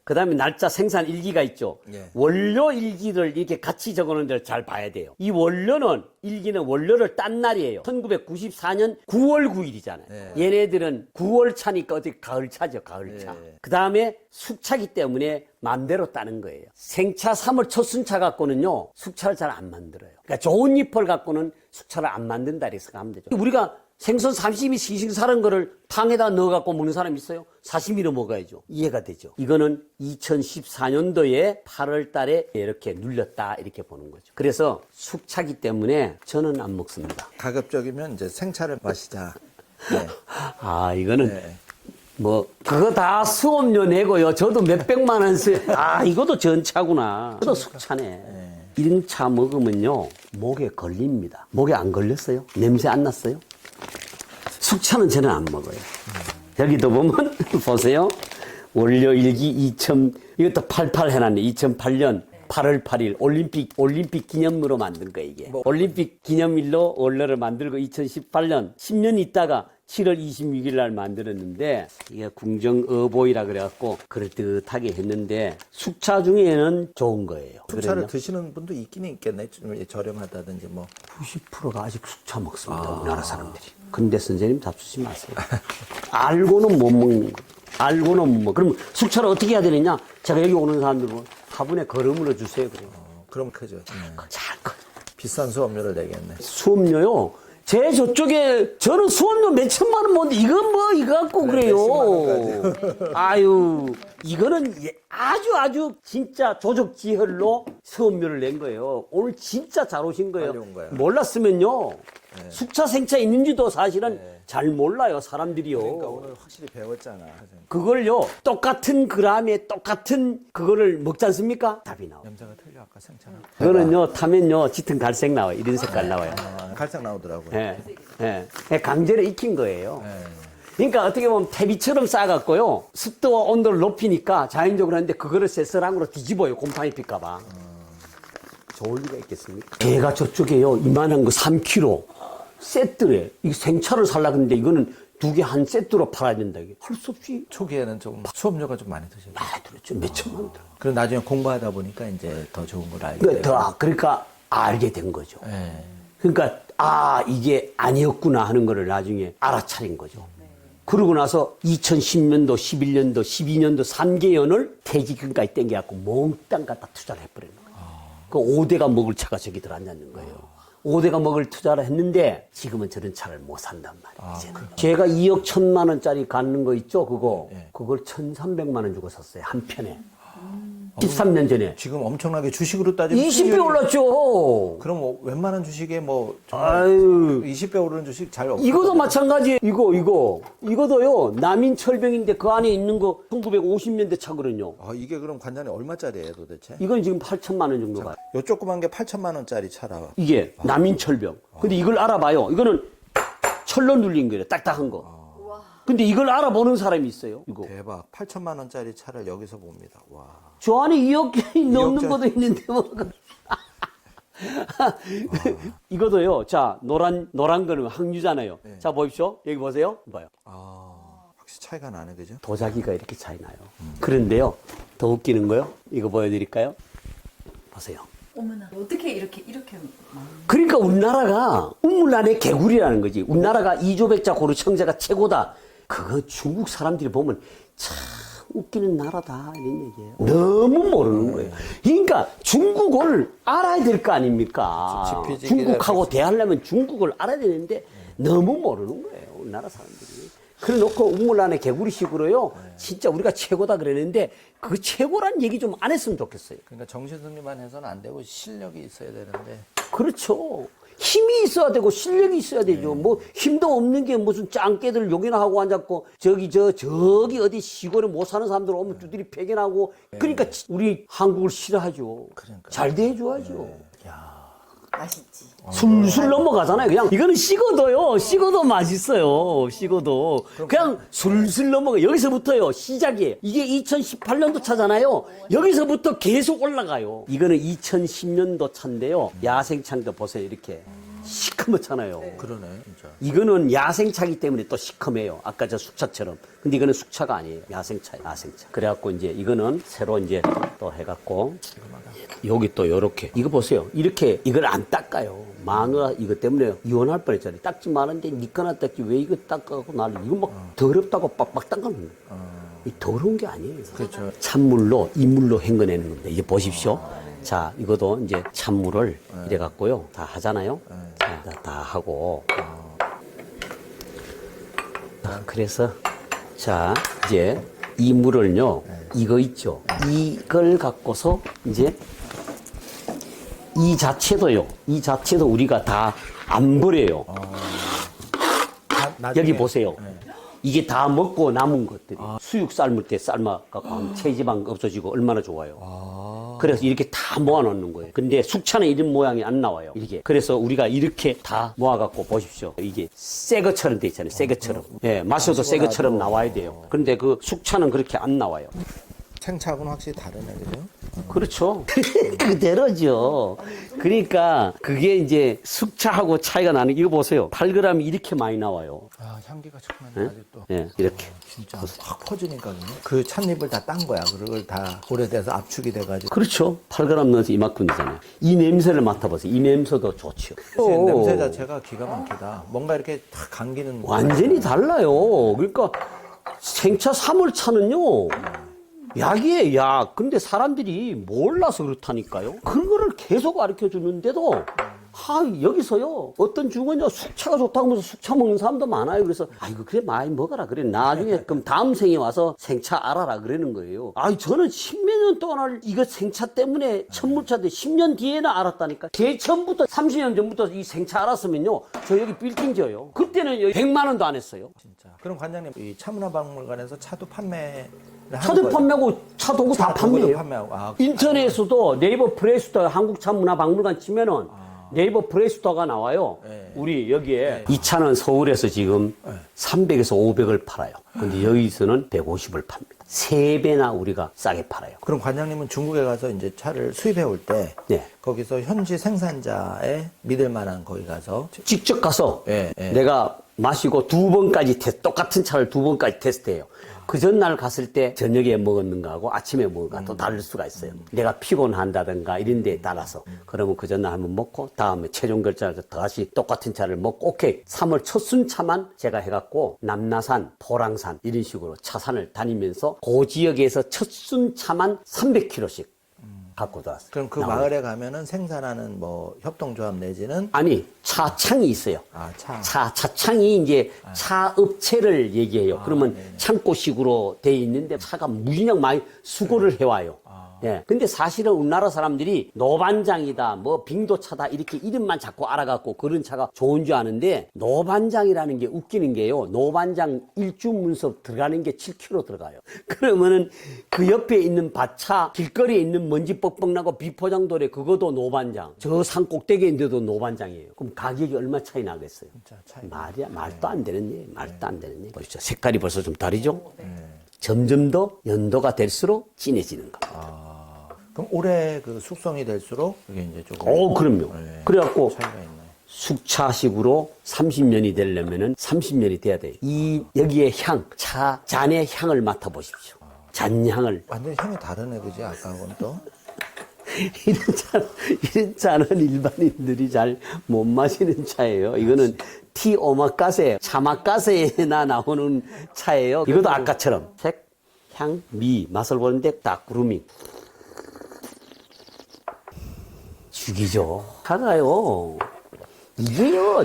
Speaker 2: 그 다음에 날짜 생산 일기가 있죠.
Speaker 1: 예.
Speaker 2: 원료 일기를 이렇게 같이 적어놓은 데를 잘 봐야 돼요. 이 원료는, 일기는 원료를 딴 날이에요. 1994년 9월 9일이잖아요.
Speaker 1: 예.
Speaker 2: 얘네들은 9월 차니까 어떻게 가을차죠, 가을차.
Speaker 1: 예.
Speaker 2: 그 다음에 숙차기 때문에 맘대로 따는 거예요. 생차 3월 첫순차 갖고는요, 숙차를 잘 안 만들어요. 그러니까 좋은 잎을 갖고는 숙차를 안 만든다 이렇게 생각하면 되죠. 우리가 생선 사시미 싱싱 사는 거를 탕에다 넣어갖고 먹는 사람 있어요? 사시미로 먹어야죠. 이해가 되죠. 이거는 2014년도에 8월 달에 이렇게 눌렸다 이렇게 보는 거죠. 그래서 숙차기 때문에 저는 안 먹습니다.
Speaker 1: 가급적이면 이제 생차를 마시자. 네.
Speaker 2: 아, 이거는
Speaker 1: 네.
Speaker 2: 뭐 그거 다 수업료 내고요. 저도 몇백만 원 이것도 전차구나. 저도 숙차네. 이런 차 먹으면요 목에 걸립니다. 목에 안 걸렸어요? 냄새 안 났어요? 숙차는 저는 안 먹어요. 여기도 보면 보세요. 원료일기 2000 이것도 88 해놨네. 2008년 8월 8일 올림픽 기념으로 만든 거 이게. 올림픽 기념일로 원료를 만들고 2018년 10년 있다가 7월 26일 날 만들었는데 이게 궁정어보이라 그래갖고 그럴듯하게 했는데 숙차 중에는 좋은 거예요.
Speaker 1: 숙차를
Speaker 2: 그래요?
Speaker 1: 드시는 분도 있긴 있겠네. 좀 저렴하다든지 뭐.
Speaker 2: 90%가 아직 숙차 먹습니다. 우리나라 사람들이. 근데 선생님 잡수지 마세요. 알고는 못 먹는 거. 알고는 못 먹. 그럼 숙차를 어떻게 해야 되느냐? 제가 여기 오는 사람들 보면 화분에 거름으로 주세요. 그래요.
Speaker 1: 그럼 크죠.
Speaker 2: 잘 커.
Speaker 1: 비싼 수업료를 내겠네.
Speaker 2: 수업료요. 제 저쪽에 저는 수업료 몇 천만 원 뭔데 이건 뭐 이거 갖고 그래요. 아유 이거는 아주 진짜 조적지혈로 수업료를 낸 거예요. 오늘 진짜 잘 오신 거예요.
Speaker 1: 빨리 온 거야.
Speaker 2: 몰랐으면요. 숙차 생차 있는지도 사실은 잘 몰라요 사람들이요.
Speaker 1: 그러니까 오늘 확실히 배웠잖아. 선생님.
Speaker 2: 그걸요 똑같은 그람에 똑같은 그거를 먹지 않습니까? 답이 나와.
Speaker 1: 염자가 틀려 아까 생차랑.
Speaker 2: 그거는요 타면요 짙은 갈색 나와요. 이런 색깔 나와요.
Speaker 1: 갈색 나오더라고요.
Speaker 2: 예. 강제로 익힌 거예요. 그러니까 어떻게 보면 퇴비처럼 싸갖고요. 습도와 온도를 높이니까 자연적으로 하는데 그거를 쇠서랑으로 뒤집어요. 곰팡이 필까봐. 좋을 리가 있겠습니까? 걔가 저쪽에요. 이만한 거 3kg. 세트래. 이거 생차를 살라 그러는데 이거는 두 개 한 세트로 팔아야 된다. 이게 할 수 없이.
Speaker 1: 초기에는 좀 수업료가 좀 많이 드셨죠.
Speaker 2: 아, 그렇죠. 몇 천만 원 들어.
Speaker 1: 그리고 나중에 공부하다 보니까 이제 더 좋은 걸 알게 되고.
Speaker 2: 그러니까 알게 된 거죠.
Speaker 1: 예.
Speaker 2: 그러니까 이게 아니었구나 하는 거를 나중에 알아차린 거죠. 그러고 나서 2010년도, 11년도, 12년도 3개연을 퇴직금까지 땡겨갖고 몽땅 갖다 투자를 해버리는 거예요. 그 5대가 먹을 차가 저기 들어앉는 거예요. 5대가 먹을 투자를 했는데 지금은 저런 차를 못 산단 말이에요. 이제는. 제가 2억 1천만 원짜리 갖는 거 있죠? 그걸 1,300만 원 주고 샀어요. 한 편에. 13년 전에.
Speaker 1: 지금 엄청나게 주식으로 따지면
Speaker 2: 20배 올랐죠.
Speaker 1: 그럼 뭐 웬만한 주식에 뭐 정말
Speaker 2: 아유.
Speaker 1: 20배 오르는 주식 잘 없어.
Speaker 2: 이것도 마찬가지예요. 이거도요. 남인철병인데 그 안에 있는 거 1950년대 차거든요.
Speaker 1: 이게 그럼 관장님 얼마짜리예요 도대체?
Speaker 2: 이건 지금 8천만 원 정도 가요.
Speaker 1: 요 조그만 게 8천만 원짜리 차라.
Speaker 2: 이게 남인철병. 근데 이걸 알아봐요. 이거는 철로 눌린 거예요. 딱딱한 거. 근데 이걸 알아보는 사람이 있어요. 이거.
Speaker 1: 대박. 8천만 원짜리 차를 여기서 봅니다. 와.
Speaker 2: 저 안에 2억 넘는
Speaker 1: 2억짜리.
Speaker 2: 것도 있는데 뭐. 이거도요. 자, 노란 거는 항유잖아요. 자, 보십시오. 여기 보세요. 봐요.
Speaker 1: 확실히 차이가 나네, 그죠?
Speaker 2: 도자기가 이렇게 차이 나요. 그런데요. 더 웃기는 거요. 이거 보여드릴까요? 보세요.
Speaker 3: 어머나 어떻게 이렇게
Speaker 2: 그러니까 우리나라가 운물란의 개구리라는 거지. 우리나라가 이조백자 고르청자가 최고다. 그거 중국 사람들이 보면 참 웃기는 나라다 이런 얘기예요. 너무 모르는 거예요. 그러니까 중국을 알아야 될 거 아닙니까? 중국하고 대하려면 중국을 알아야 되는데 너무 모르는 거예요. 우리나라 사람들이. 그래 놓고 우물 안에 개구리식으로요. 진짜 우리가 최고다 그랬는데 그 최고란 얘기 좀 안 했으면 좋겠어요.
Speaker 1: 그러니까 정신승리만 해서는 안 되고 실력이 있어야 되는데.
Speaker 2: 그렇죠. 힘이 있어야 되고 실력이 있어야 되죠. 뭐 힘도 없는 게 무슨 짱깨들 욕이나 하고 앉았고 저기 어디 시골에 못 사는 사람들 오면 두들이 패견하고 그러니까 우리 한국을 싫어하죠.
Speaker 1: 그러니까.
Speaker 2: 잘 대해줘야죠.
Speaker 3: 맛있지.
Speaker 2: 술술 넘어가잖아요. 그냥 이거는 식어도요. 식어도 맛있어요. 식어도 그냥 술술 넘어가. 여기서부터요. 시작이에요. 이게 2018년도 차잖아요. 여기서부터 계속 올라가요. 이거는 2010년도 차인데요. 야생차인데 보세요. 이렇게 시커멓잖아요.
Speaker 1: 그러네, 진짜.
Speaker 2: 이거는 야생차기 때문에 또 시커매요. 아까 저 숙차처럼. 근데 이거는 숙차가 아니에요. 야생차예요. 야생차. 그래갖고 이제 이거는 새로 이제 또 해갖고 여기 또 요렇게. 이거 보세요. 이렇게 이걸 안 닦아요. 마누라 이것 때문에 이혼할 뻔했잖아요. 닦지 말았는데 니 거나 닦지 왜 이거 닦아갖고 나를 이거 막 더럽다고 빡빡 닦아놓는 거예요. 이 더러운 게 아니에요.
Speaker 1: 그렇죠.
Speaker 2: 찬물로 이물로 헹궈내는 겁니다. 이제 보십시오. 자, 이것도 이제 찬물을 이래 갖고요. 다 하잖아요. 자, 다 하고. 자, 그래서 자, 이제 이 물을요. 이거 있죠. 이걸 갖고서 이제 이 자체도요. 이 자체도 우리가 다 안 버려요. 여기 보세요. 이게 다 먹고 남은 것들이 수육 삶을 때 삶아갖고 체지방 없어지고 얼마나 좋아요. 그래서 이렇게 다 모아놓는 거예요. 근데 숙차는 이런 모양이 안 나와요. 이렇게. 그래서 우리가 이렇게 다 모아갖고 보십시오. 이게 새 것처럼 돼 있잖아요. 새 것처럼. 예, 마셔도 새 것처럼 나와야 돼요. 근데 그 숙차는 그렇게 안 나와요.
Speaker 1: 생차하고는 확실히 다르네, 그죠?
Speaker 2: 그렇죠. 그대로죠. 그러니까 그게 이제 숙차하고 차이가 나는 게 이거 보세요. 8g이 이렇게 많이 나와요.
Speaker 1: 아, 향기가 정말 아직도.
Speaker 2: 예, 이렇게.
Speaker 1: 진짜 확 퍼지니까 그 찻잎을 다 딴 거야. 그걸 다 오래돼서 압축이 돼가지고.
Speaker 2: 그렇죠. 8g 넣어서 이만큼 되잖아요. 이 냄새를 맡아보세요. 이 냄새도 좋죠.
Speaker 1: 냄새 자체가 기가 막히다. 뭔가 이렇게 탁 감기는.
Speaker 2: 완전히 달라요. 그러니까 생차 3월차는요. 약이에요, 약. 근데 사람들이 몰라서 그렇다니까요. 그거를 계속 가르쳐 주는데도 여기서요. 어떤 중은요, 숙차가 좋다고 하면서 숙차 먹는 사람도 많아요. 그래서, 이거 그래, 많이 먹어라. 그래. 나중에, 그럼 다음 생에 와서 생차 알아라. 그러는 거예요. 저는 10몇 년 동안 이거 생차 때문에 천물차인데 10년 뒤에는 알았다니까. 개천부터 30년 전부터 이 생차 알았으면요. 저 여기 빌딩 지어요. 그때는 100만 원도 안 했어요.
Speaker 1: 진짜. 그럼 관장님, 이 차문화박물관에서 차도 판매.
Speaker 2: 차도 판매하고 차 도구 다 판매해요.
Speaker 1: 판매하고.
Speaker 2: 인터넷에서도 네이버 플레이스토어 한국차문화박물관 치면은 네이버 플레이스토어가 나와요.
Speaker 1: 네.
Speaker 2: 우리 여기에 이 차는 서울에서 지금 300에서 500을 팔아요. 근데 여기서는 150을 팝니다. 3배나 우리가 싸게 팔아요.
Speaker 1: 그럼 관장님은 중국에 가서 이제 차를 수입해 올 때
Speaker 2: 네.
Speaker 1: 거기서 현지 생산자의 믿을 만한 거기 가서
Speaker 2: 직접 가서
Speaker 1: 예.
Speaker 2: 내가 마시고 2번까지 똑같은 차를 2번까지 테스트해요. 그 전날 갔을 때 저녁에 먹었는 거하고 아침에 먹은 거가 또 다를 수가 있어요. 내가 피곤한다든가 이런 데에 따라서. 그러면 그 전날 한번 먹고 다음에 최종 결정해서 다시 똑같은 차를 먹고 오케이. 3월 첫 순차만 제가 해갖고 남나산, 포랑산 이런 식으로 차산을 다니면서 그 지역에서 첫 순차만 300km씩 갖고 들어왔어요.
Speaker 1: 그럼 그 마을에 가면은 생산하는 뭐 협동조합 내지는
Speaker 2: 아니, 차창이 있어요. 차창이 이제 차 업체를 얘기해요. 그러면 창고식으로 돼 있는데 차가 무진장 많이 수고를 해와요. 예. 근데 사실은 우리나라 사람들이 노반장이다, 뭐 빙도차다 이렇게 이름만 자꾸 알아갖고 그런 차가 좋은 줄 아는데 노반장이라는 게 웃기는 게요. 노반장 일주문석 들어가는 게 7km 들어가요. 그러면은 그 옆에 있는 밭차 길거리에 있는 먼지 뻑뻑 나고 비포장도래 그것도 노반장. 저 산 꼭대기에 있는데도 노반장이에요. 그럼 가격이 얼마 차이 나겠어요?
Speaker 1: 진짜 차이.
Speaker 2: 말도 안 되는 일. 말도 안 되는 일. 보시죠. 색깔이 벌써 좀 다르죠? 점점 더 연도가 될수록 진해지는 겁니다.
Speaker 1: 그럼 올해 그 숙성이 될수록 그게 이제 조금.
Speaker 2: 그럼요. 그래갖고
Speaker 1: 차이가 있네.
Speaker 2: 숙차식으로 30년이 되려면은 30년이 돼야 돼요. 여기에 잔의 향을 맡아보십시오. 잔향을.
Speaker 1: 완전 향이 다르네, 그지? 아까하고는 또.
Speaker 2: 이런 차는 일반인들이 잘 못 마시는 차예요. 이거는 오마카세, 차마카세나 나오는 차예요. 이것도 아까처럼 색, 향, 미, 맛을 보는데 딱 그루밍. 죽이죠. 차가요. 이게요,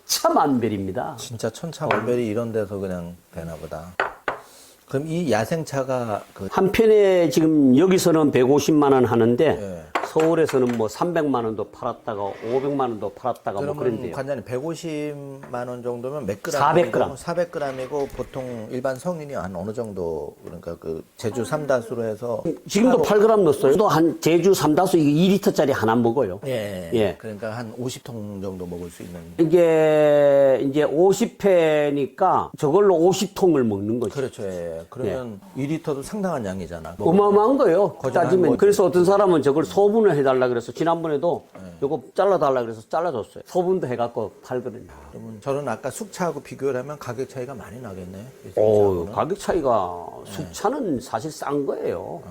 Speaker 2: 천차만별입니다.
Speaker 1: 진짜 천차만별이 이런 데서 그냥 되나 보다. 그럼 이 야생차가
Speaker 2: 한 편에 지금 여기서는 150만 원 하는데
Speaker 1: 예.
Speaker 2: 서울에서는 뭐 300만 원도 팔았다가 500만 원도 팔았다가 뭐
Speaker 1: 그러면
Speaker 2: 그런데요.
Speaker 1: 관장님 150만 원 정도면 몇 그램?
Speaker 2: 400g.
Speaker 1: 400g이고 보통 일반 성인이 한 어느 정도 그러니까 그 제주 삼다수로 해서
Speaker 2: 지금도 8g 넣었어요. 또 한 제주 삼다수 이게 2리터짜리 하나 먹어요.
Speaker 1: 예.
Speaker 2: 예.
Speaker 1: 그러니까 한 50통 정도 먹을 수 있는.
Speaker 2: 이게 이제 50회니까 저걸로 50통을 먹는 거죠.
Speaker 1: 그렇죠. 예. 그러면 2리터도 상당한 양이잖아.
Speaker 2: 어마어마한 거예요.
Speaker 1: 거짓말
Speaker 2: 따지면.
Speaker 1: 거지.
Speaker 2: 그래서 어떤 사람은 저걸 소분을 해달라 그래서 지난번에도 요거 잘라달라 그래서 잘라줬어요. 소분도 해갖고 팔거든요.
Speaker 1: 그러면 저는 아까 숙차하고 비교를 하면 가격 차이가 많이 나겠네요. 이
Speaker 2: 오,
Speaker 1: 숙차하고는.
Speaker 2: 가격 차이가 숙차는 사실 싼 거예요.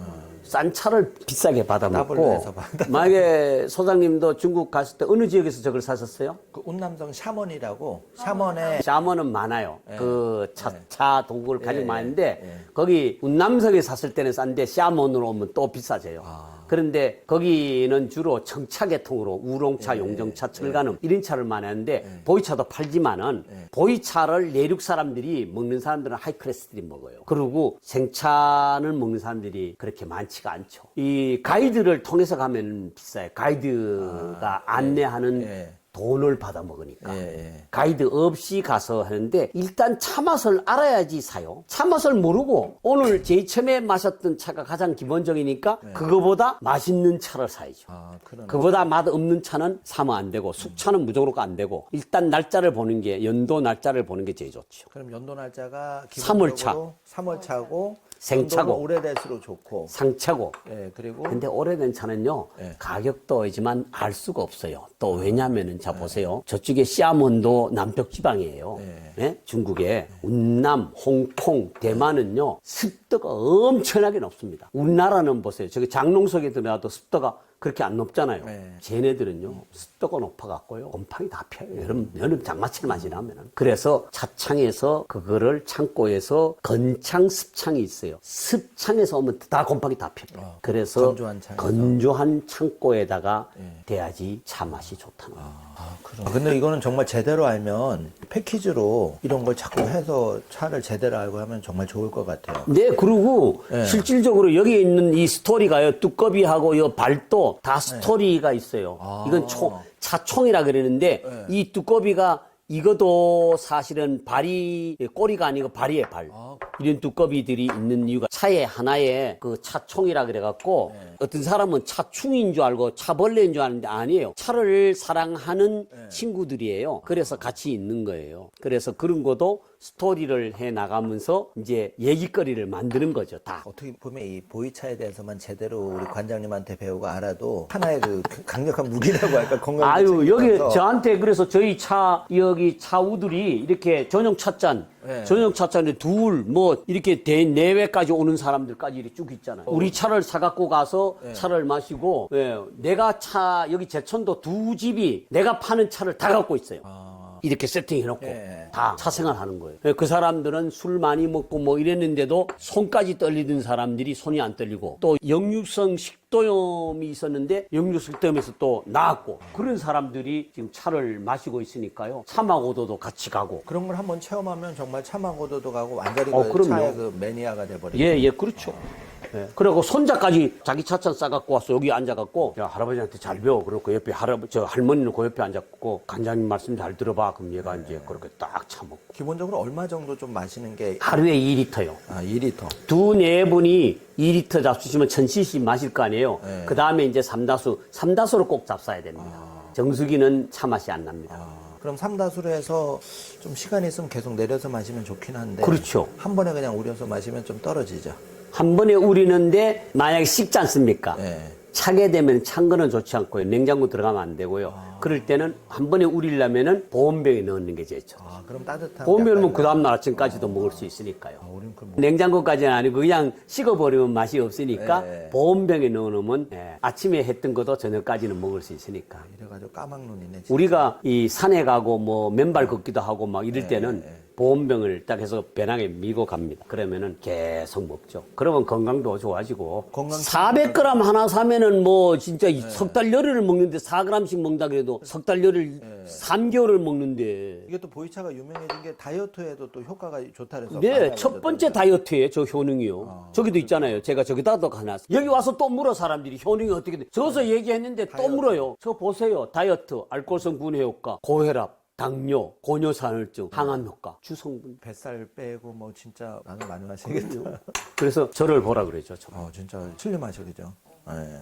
Speaker 2: 싼 차를 비싸게
Speaker 1: 더블로
Speaker 2: 받아먹고
Speaker 1: 해서 받아.
Speaker 2: 만약에 소장님도 중국 갔을 때 어느 지역에서 저걸 사셨어요?
Speaker 1: 그 운남성 샤먼이라고 샤먼에
Speaker 2: 샤먼은 많아요. 그 차 도구를 가지고
Speaker 1: 예,
Speaker 2: 많은데
Speaker 1: 예.
Speaker 2: 거기 운남성에 샀을 때는 싼데 샤먼으로 오면 또 비싸져요. 그런데 거기는 주로 청차계통으로 우롱차, 용정차, 철가름 이런 차를 많이 하는데 보이차도 팔지만은 보이차를 내륙 사람들이 먹는 사람들은 하이클래스들이 먹어요. 그리고 생차를 먹는 사람들이 그렇게 많지가 않죠. 이 가이드를 통해서 가면 비싸요. 가이드가 안내하는
Speaker 1: 예.
Speaker 2: 돈을 받아 먹으니까.
Speaker 1: 예.
Speaker 2: 가이드 없이 가서 하는데 일단 차 맛을 알아야지 사요. 차 맛을 모르고 오늘 제일 처음에 마셨던 차가 가장 기본적이니까 그거보다 맛있는 차를 사야죠.
Speaker 1: 그러네.
Speaker 2: 그보다 맛 없는 차는 사면 안 되고 숙차는 무조건 안 되고 일단 날짜를 보는 게 연도 날짜를 보는 게 제일 좋죠.
Speaker 1: 그럼 연도 날짜가
Speaker 2: 3월차.
Speaker 1: 3월차고
Speaker 2: 생차고.
Speaker 1: 오래될수록 좋고.
Speaker 2: 상차고.
Speaker 1: 예, 그리고
Speaker 2: 근데 오래된 차는요, 가격도이지만 알 수가 없어요. 또 왜냐면은, 자, 보세요. 저쪽에 시아몬도 남쪽 지방이에요. 예? 중국에. 운남, 홍콩, 대만은요, 습도가 엄청나게 높습니다. 우리나라는 보세요. 저기 장롱석에 들어가도 습도가 그렇게 안 높잖아요. 쟤네들은요, 습도가 높아갖고요, 곰팡이 다 펴요. 여름 장마철만 지나면은. 그래서 차창에서 그거를 창고에서 건창, 습창이 있어요. 습창에서 오면 다 곰팡이 다 펴요. 그래서
Speaker 1: 건조한 창에서.
Speaker 2: 건조한 창고에다가 대야지 차 맛이 좋다는 거예요.
Speaker 1: 근데 이거는 정말 제대로 알면 패키지로 이런 걸 자꾸 해서 차를 제대로 알고 하면 정말 좋을 것 같아요.
Speaker 2: 네, 그리고 실질적으로 여기 있는 이 스토리가요, 두꺼비하고 이 발도 다 스토리가 있어요. 이건 차총이라 그러는데 이 두꺼비가 이것도 사실은 발이 꼬리가 아니고 발이에요, 발. 이런 두꺼비들이 있는 이유가 차에 하나에 그 차총이라 그래갖고 어떤 사람은 차충인 줄 알고 차벌레인 줄 아는데 아니에요. 차를 사랑하는 친구들이에요. 그래서 같이 있는 거예요. 그래서 그런 것도 스토리를 해 나가면서 이제 얘기거리를 만드는 거죠, 다.
Speaker 1: 어떻게 보면 이 보이차에 대해서만 제대로 우리 관장님한테 배우고 알아도 하나의 그 강력한 무기라고 할까 건강.
Speaker 2: 아유, 여기 저한테 그래서 저희 여기 차우들이 이렇게 전용 찻잔, 전용 찻잔에 둘, 뭐, 이렇게 내외까지 오는 사람들까지 이렇게 쭉 있잖아요. 우리 차를 사갖고 가서 차를 마시고, 내가 여기 제천도 두 집이 내가 파는 차를 다 갖고 있어요. 이렇게 세팅해놓고 다 차생활 하는 거예요. 그 사람들은 술 많이 먹고 뭐 이랬는데도 손까지 떨리던 사람들이 손이 안 떨리고 또 역류성 식도염이 있었는데 역류성 식도염에서 또 나았고 그런 사람들이 지금 차를 마시고 있으니까요. 차마고도도 같이 가고.
Speaker 1: 그런 걸 한번 체험하면 정말 차마고도도 가고 완전히
Speaker 2: 그럼요.
Speaker 1: 그 차의 그 매니아가 돼버리죠.
Speaker 2: 예, 그렇죠. 그리고 손자까지 자기 차잔 싸갖고 와서 여기 앉아갖고 야 할아버지한테 잘 배워 그렇고 옆에 할머니는 그 옆에 앉았고 관장님 말씀 잘 들어봐 그럼 얘가 이제 그렇게 딱 차먹고
Speaker 1: 기본적으로 얼마 정도 좀 마시는 게
Speaker 2: 하루에 2리터요.
Speaker 1: 2리터.
Speaker 2: 두 네 분이 2리터 잡수시면 1000cc 마실 거 아니에요. 그 다음에 이제 삼다수로 꼭 잡숴야 됩니다. 정수기는 차 맛이 안 납니다.
Speaker 1: 그럼 삼다수로 해서 좀 시간이 있으면 계속 내려서 마시면 좋긴 한데
Speaker 2: 그렇죠.
Speaker 1: 한 번에 그냥 우려서 마시면 좀 떨어지죠.
Speaker 2: 한 번에 우리는데 만약에 식지 않습니까? 차게 되면 찬 거는 좋지 않고요. 냉장고 들어가면 안 되고요. 그럴 때는 한 번에 우리려면은 보온병에 넣는 게 제일 좋죠.
Speaker 1: 그럼 따뜻한.
Speaker 2: 보온병은 그 다음날 아침까지도 먹을 수 있으니까요. 냉장고까지는 아니고 그냥 식어버리면 맛이 없으니까 보온병에 넣어놓으면 아침에 했던 것도 저녁까지는 먹을 수 있으니까.
Speaker 1: 이래가지고 까막눈이네. 진짜.
Speaker 2: 우리가 이 산에 가고 뭐 맨발 걷기도 하고 막 이럴 때는 보온병을 딱 해서 배낭에 밀고 갑니다. 그러면은 계속 먹죠. 그러면 건강도 좋아지고.
Speaker 1: 건강
Speaker 2: 400g 하나 사면은 뭐 진짜 석 달 열흘을 먹는데 4g씩 먹는다 그래도 석 달 열흘 3개월을 먹는데.
Speaker 1: 이게 또 보이차가 유명해진 게 다이어트에도 또 효과가 좋다 그래서
Speaker 2: 네, 첫 번째 다이어트에 저 효능이요. 저기도 있잖아요. 제가 저기다도 가놨어요. 여기 와서 또 물어 사람들이 효능이 어떻게 돼? 저서 얘기했는데 또 물어요. 저 보세요. 다이어트, 알코올성 분해 효과, 고혈압, 당뇨, 고뇨산후증, 항암 효과, 주성분.
Speaker 1: 뱃살 빼고 뭐 진짜 나는 많이 마시겠다.
Speaker 2: 그래서 저를 보라 그러죠. 저.
Speaker 1: 진짜 슬림하셔 그죠? 네.